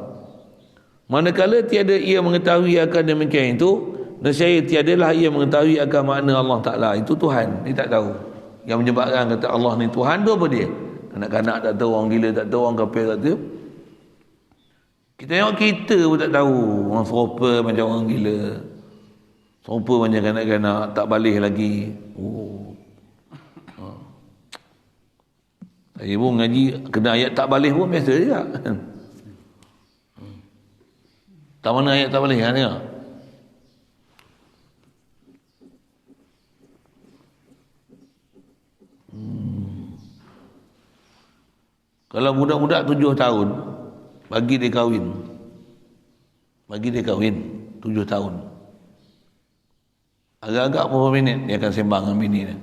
Manakala tiada ia mengetahui akan demikian itu, nescaya tiadalah ia mengetahui akan makna Allah Ta'ala itu Tuhan. Dia tak tahu. Yang menyebabkan kata Allah ni Tuhan tu apa dia? Kanak-kanak tak tahu, orang gila tak tahu, orang kafir tak tahu. Kita tengok kita pun tak tahu. Orang serupa macam orang gila, serupa macam kanak-kanak, tak balik lagi. Saya pun ngaji kena ayat tak balik pun biasa juga. Tak mana ayat tak balik kan tengok. Kalau budak-budak 7 tahun bagi dia kahwin. Bagi dia kahwin 7 tahun. Agak-agak berapa minit dia akan sembang dengan bini dia?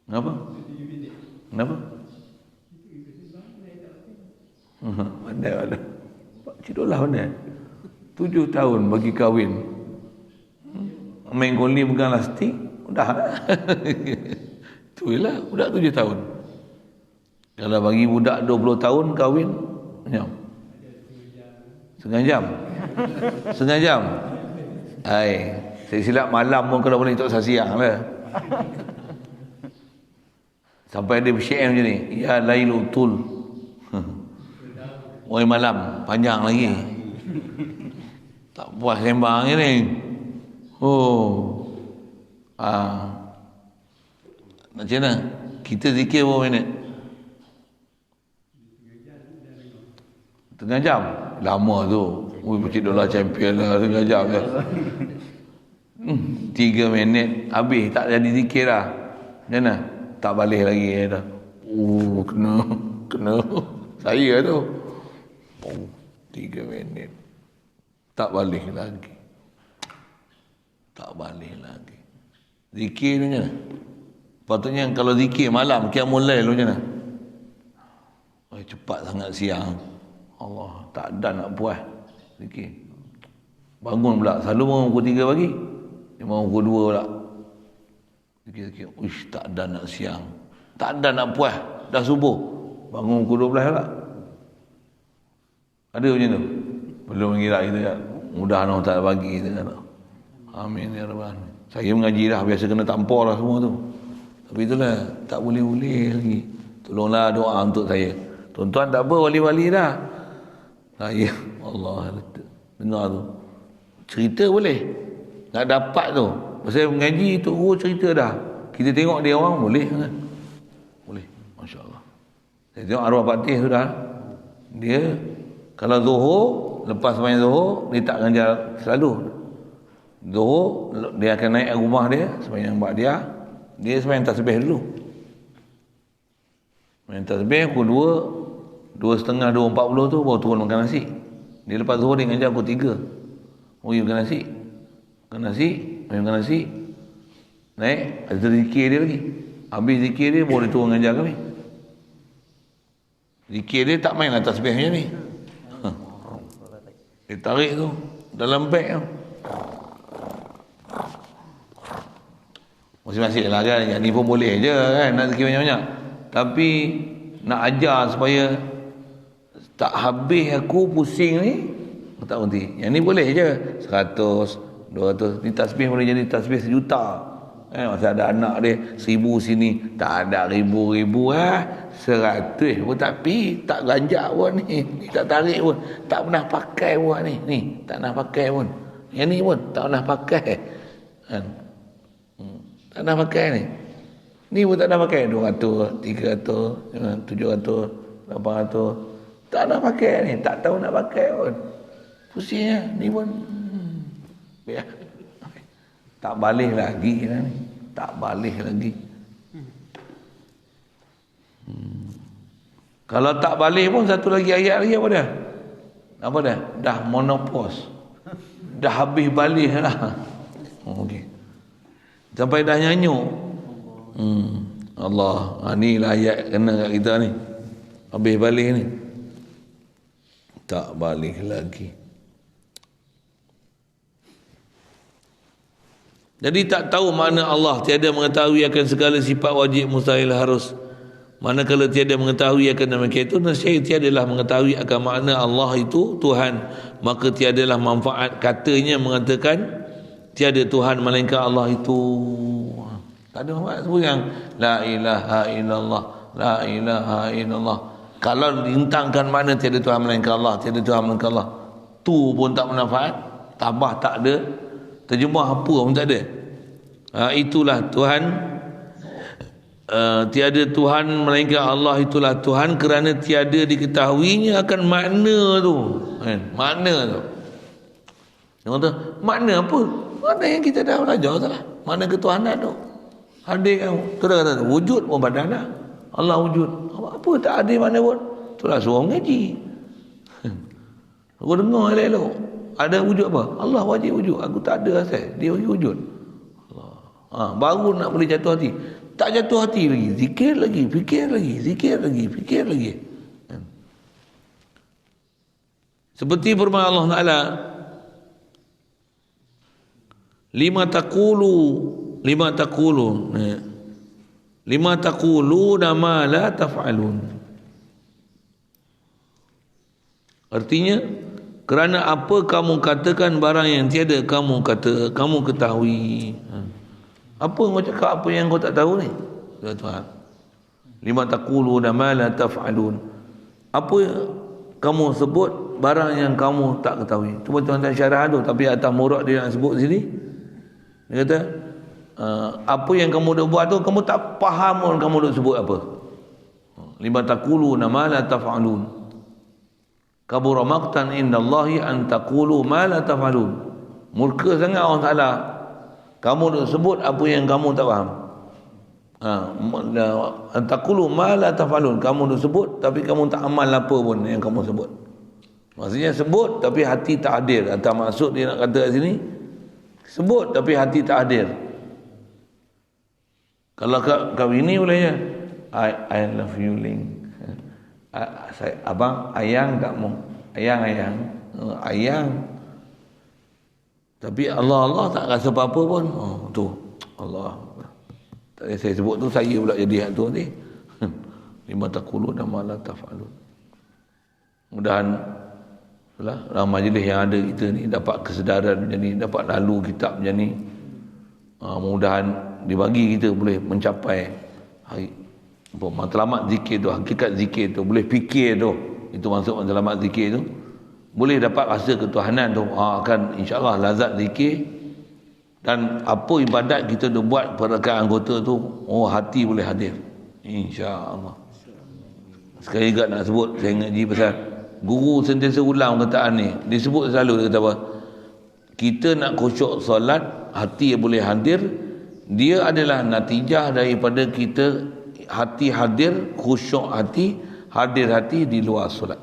Kenapa? Kenapa? Pandai. Pak Cik Dolah pandai. 7 tahun bagi kahwin. Main goli pegang lastik, dah. Itulah budak 7 tahun. Kalau bagi budak 20 tahun kahwin, macam setengah jam. Setengah jam. Saya silap malam pun kalau boleh tak usah siang lah. Sampai dia bersyair macam ni, ya lailu tul. Wahai malam, panjang lagi. Tak puas sembang ni. Macam mana? Kita zikir berapa minit? Tengah jam? Lama tu. Cik Dolah champion lah, tengah jam je. 3 minit habis, tak jadi zikir lah. Macam mana? Tak balik lagi dah. Kena. Saya tu. 3 minit. Tak balik lagi. Zikir tu macam mana? Patutnya kalau zikir malam, qiyamul lail macam mana? Cepat sangat siang. Allah, tak ada nak puas. Zikir. Bangun pula. Selalu bangun pukul 3 pagi. Dia bangun pukul 2 pula. Zikir. Tak ada nak siang. Tak ada nak puas. Dah subuh. Bangun pukul 12 pula. Ada macam tu? Belum mengira kita kan. Mudah Allah tak bagi kita kan. Amin ya rabbal alamin. Saya mengaji dah, biasa kena tampar lah semua tu. Tapi itulah, tak boleh lagi. Tolonglah doa untuk saya. Tuan-tuan tak apa, wali-wali dah. Saya, Allah, dengar tu. Cerita boleh. Nak dapat tu. Pasal mengaji, Tok Guru cerita dah. Kita tengok dia orang, boleh kan? Boleh, Masya Allah. Saya tengok arwah Patih tu dah. Dia, kalau Zuhur, lepas sembahyang Zuhur, dia tak ngajar selalu. Zuhur, dia akan naik rumah dia, sembahyang Ba'diyah, dia sembahyang tasbih dulu. Sembahyang tasbih, pukul 2, 2.30, 2.40 tu, baru turun makan nasi. Dia lepas Zuhur, dia ngajar pukul 3. Pergi makan nasi. Makan nasi, naik, ada zikir dia lagi. Habis zikir dia, baru dia turun ngajar kami. Zikir dia tak main lah tasbih macam ni. Dia tarik tu, dalam beg tu. Masing-masing lah kan, yang ni pun boleh je kan, nak zikir banyak-banyak. Tapi nak ajar supaya tak habis aku pusing ni, tak berhenti. Yang ni boleh je 100, 200. Ni tasbih boleh jadi tasbih 1,000,000. Masa ada anak dia 1,000 sini, tak ada ribu-ribu 100 pun tapi tak ganjak pun ni tak tarik pun, tak pernah pakai pun ni tak pernah pakai pun, yang ni pun tak pernah pakai kan? Tak pernah pakai ni pun tak pernah pakai. 200, 300, 700, 800 tak pernah pakai ni, tak tahu nak pakai pun, pusingnya ni pun biar. Tak balik lagi ni. Tak balik lagi. Kalau tak balik pun satu lagi ayat lagi apa dah? Apa dah? Dah monopause. Dah habis balik lah. Okey. Sampai dah nyanyuk. Allah. Ni lah ayat kena kat kita ni. Habis balik ni. Tak balik lagi. Jadi tak tahu makna Allah, tiada mengetahui akan segala sifat wajib mustahil harus. Manakala tiada mengetahui akan demikian itu, nescaya tiadalah mengetahui akan makna Allah itu Tuhan, maka tiadalah manfaat katanya mengatakan tiada Tuhan melainkan Allah itu. Tak ada manfaat sebut yang la ilaha illallah, la ilaha illallah. Kalau dihentangkan makna tiada Tuhan melainkan Allah, tiada Tuhan melainkan Allah, tu pun tak bermanfaat, tambah tak ada terjemah apa pun tak ada. Itulah Tuhan, tiada Tuhan melainkan Allah, itulah Tuhan, kerana tiada diketahuinya akan makna tu. Makna tu. Yang kata, makna apa? Makna yang kita dah belajar tu lah. Makna ketuhanan tu. Hadir kan. Tu dah kata, wujud pun badan dah. Allah wujud. Apa tak hadir mana pun. Itulah suruh mengaji. Aku dengar elok-elok. Ada wujud apa? Allah wajib wujud. Aku tak ada asal. Dia wujud. Allah. Baru nak boleh jatuh hati. Tak jatuh hati lagi. Zikir lagi. Fikir lagi. Zikir lagi. Fikir lagi. Seperti firman Allah Ta'ala. Lima taqulu nama la taf'alun. Artinya, kerana apa kamu katakan barang yang tiada kamu ketahui. Apa kau cakap apa yang kau tak tahu ni? Ya Tuhan. Lima taqulu ma la taf'alun. Apa kamu sebut barang yang kamu tak ketahui. Cuba Tuhan tak syarah tu, tapi atas murad dia nak sebut sini. Dia kata, apa yang kamu dah buat tu kamu tak faham pun kamu dah sebut apa. Lima taqulu ma la taf'alun. Kabura maqtan indallahi an taqulu ma la taf'alun. Murka sangat Allah Taala kamu nak sebut apa yang kamu tak faham. An taqulu ma la taf'alun, kamu nak sebut tapi kamu tak amal apa pun yang kamu sebut. Maksudnya sebut tapi hati tak hadir. Atau maksud dia nak kata kat sini, sebut tapi hati tak hadir. Kalau kau ini bolehnya I love you Ling. Abang ayang tak mau. Ayang. Tapi Allah tak rasa apa-apa pun. Tu Allah. Tak saya sebut tu, saya pula jadi hak tu nanti. Lima taqulu ma la taf'alun. Mudahan dalam majlis yang ada kita ni dapat kesedaran macam ni, dapat lalu kitab macam ni. Mudahan dibagi kita boleh mencapai matlamat zikir tu, hakikat zikir tu, boleh fikir tu. Itu maksud matlamat zikir tu. Boleh dapat rasa ketuhanan tu, akan insya-Allah lazat zikir. Dan apa ibadat kita dah buat pada anggota tu, hati boleh hadir, insya-Allah. Sekali juga nak sebut, saya ngaji pasal guru sentiasa ulang perkataan ni. Disebut selalu, dia kata apa? Kita nak khusyuk solat, hati boleh hadir. Dia adalah natijah daripada kita hati hadir, khusyuk hati, hadir hati di luar solat.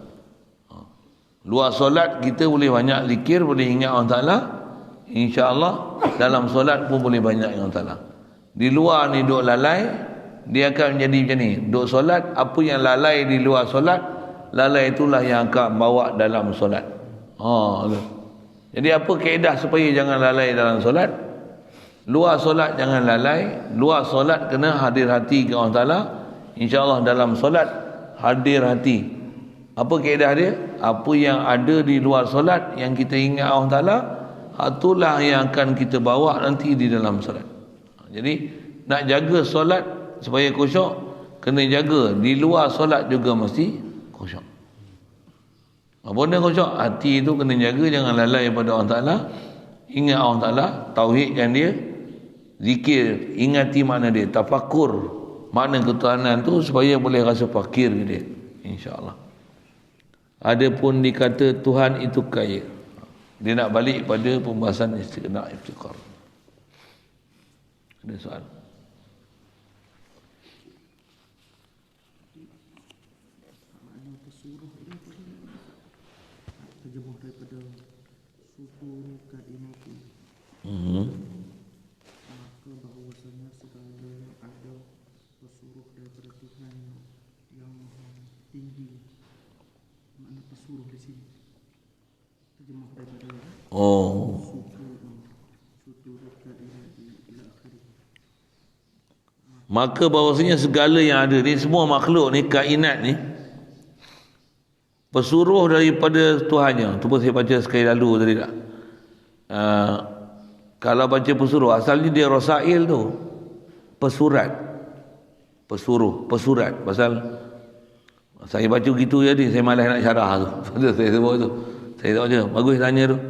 Luar solat kita boleh banyak zikir, boleh ingat Allah Ta'ala, insya-Allah. Dalam solat pun boleh banyak ingat Allah Ta'ala. Di luar ni duk lalai, dia akan menjadi macam ni. Duk solat, apa yang lalai di luar solat, lalai itulah yang akan bawa dalam solat. Jadi apa kaedah supaya jangan lalai dalam solat? Luar solat jangan lalai. Luar solat kena hadir hati ke Allah Ta'ala. InsyaAllah dalam solat hadir hati. Apa kaedah dia? Apa yang ada di luar solat yang kita ingat Allah Ta'ala, itulah yang akan kita bawa nanti di dalam solat. Jadi nak jaga solat supaya khusyuk, kena jaga di luar solat juga mesti khusyuk. Apa dia khusyuk? Hati itu kena jaga, jangan lalai pada Allah Ta'ala. Ingat Allah Ta'ala, tauhidkan dia, zikir, ingati makna dia, tafakur makna ketuhanan tu supaya boleh rasa fakir ke dia, insya-Allah. Adapun dikata Tuhan itu kaya, dia nak balik pada pembahasan istighna iftiqar. Ada soal? Terjemah daripada suku kalimatu Maka bahwasanya segala yang ada pesuruh daripada Tuhan yang tinggi. Makna pesuruh di sini terjemah daripada maka bahwasanya segala yang ada ni, semua makhluk ni, kainat ni, pesuruh daripada Tuhannya. Tu pun saya baca sekali lalu tadi tak. Kalau baca pesuruh, asalnya dia rasail tu, pesurat, pesurat. Pasal saya baca gitu jadi saya malas nak syarah tu. Saya sebut tu, saya tak baca. Bagus tanya tu.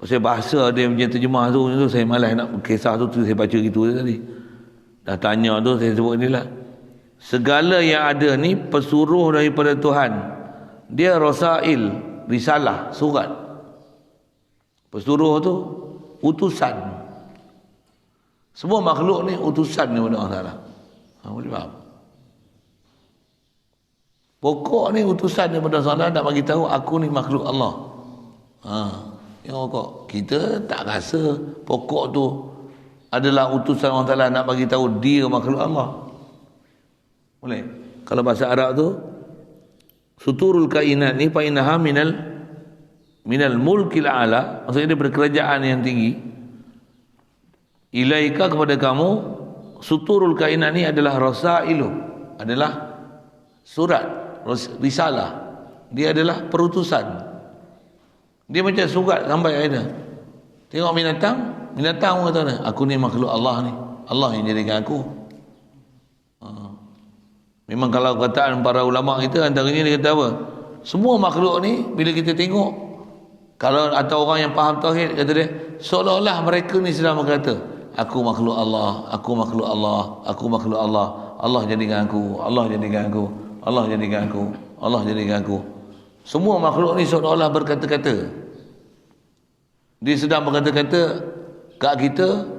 Pasal bahasa dia punya terjemah tu saya malas nak kisah tu saya baca gitu tadi. Dah tanya tu saya sebut inilah. Segala yang ada ni pesuruh daripada Tuhan. Dia rasail, risalah, surat. Pesuruh tu utusan. Semua makhluk ni utusan daripada Allah Taala. Boleh faham? Pokok ni utusan daripada Allah nak bagi tahu aku ni makhluk Allah. Yang pokok kita tak rasa pokok tu adalah utusan Allah Taala nak bagi tahu dia makhluk Allah. Boleh? Kalau bahasa Arab tu suturul kainat ni fa innaha minal mulkil a'la, maksudnya daripada kerajaan yang tinggi. Ilaika kepada kamu, suturul kainat ni adalah rasailu, adalah surat, risalah. Dia adalah perutusan. Dia macam surat sampai ada. Tengok binatang pun kata, aku ni makhluk Allah ni. Allah yang jadikan aku. Memang kalau kataan para ulama kita, antaranya dia kata apa? Semua makhluk ni bila kita tengok, kalau atau orang yang faham tauhid kata dia, seolah-olah mereka ni sedang berkata, aku makhluk Allah, aku makhluk Allah, aku makhluk Allah. Allah jadikan aku, Allah jadikan aku, Allah jadikan aku, Allah jadikan aku. Semua makhluk ni seolah-olah berkata-kata. Dia sedang berkata-kata kat kita,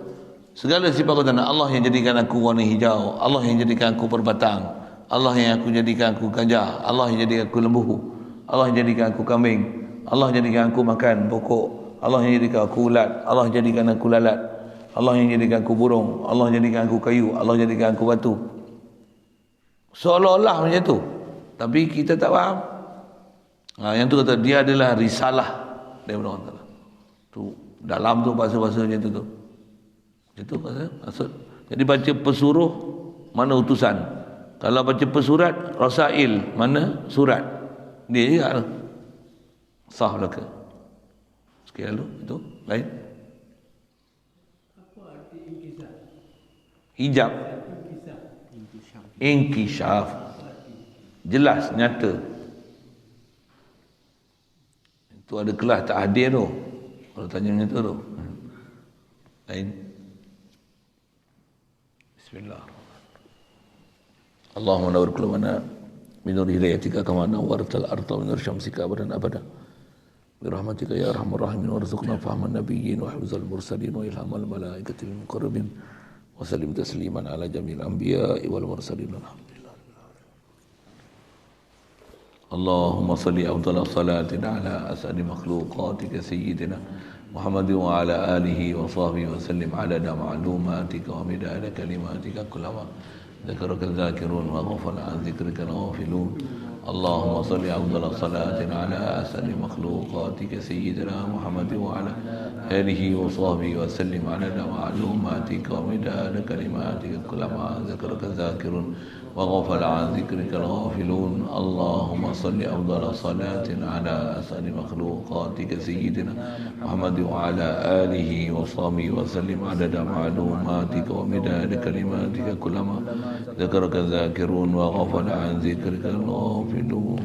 segala sifat kata Allah yang jadikan aku warna hijau, Allah yang jadikan aku berbatang, Allah yang aku jadikan aku gajah, Allah yang jadikan aku lembu, Allah yang jadikan aku kambing, Allah yang jadikan aku makan pokok, Allah yang jadikan aku ulat, Allah yang jadikan aku lalat, Allah yang jadikan aku burung, Allah yang jadikan aku kayu, Allah yang jadikan aku batu. Seolah-olah macam tu, tapi kita tak faham. Yang tu kata dia adalah risalah daripada Allah Taala. Tu dalam tu bahasa-bahasa macam tu. Itu maksud. Jadi baca pesuruh mana utusan. Kalau baca pesurat, rasail mana surat. Dia juga tu. Sah belaka. Sekali lalu itu lain. Apa arti inkisaf? Hijab. Inkishaf. Jelas, nyata. Itu ada kelas tak hadir tu. Kalau tanya macam tu. Lain. Bismillah. Allahumma nawwir qulubana min nur hidayatika kama nawwartal arda min nur syamsika abadan abada. Bi rahmatika ya arhamar rahimin warzuqna fahman nabiyyin wa hifzal mursalin wa ilhamal malaikatil muqarrabin wa sallim tasliman ala jamil anbiya'i wal mursalin. Alhamdulillah. Allahumma salli afdal salatin ala asadi makhluqatika sayyidina Muhammad wa ala alihi wa sahbihi wa sallim adada ma'lumatika wa midada kalimatika kullama ذكرك الذاكرون وغفل عن ذكرك الغافلون اللهم صل أفضل صلاة على أسأل مخلوقاتك سيدنا محمد وعلى آله وصحبه وسلم عدد معلوماتك ومداد كلماتك كلما ذكرك الذاكرون وغفل عن ذكرك الغافلون اللهم صل أفضل صلاة على أسأل مخلوقاتك سيدنا محمد وعلى آله وصحبه وسلم عدد معلوماتك ومداد كلماتك كلما ذكرك الذاكرون وغفل عن ذكرك الغافلون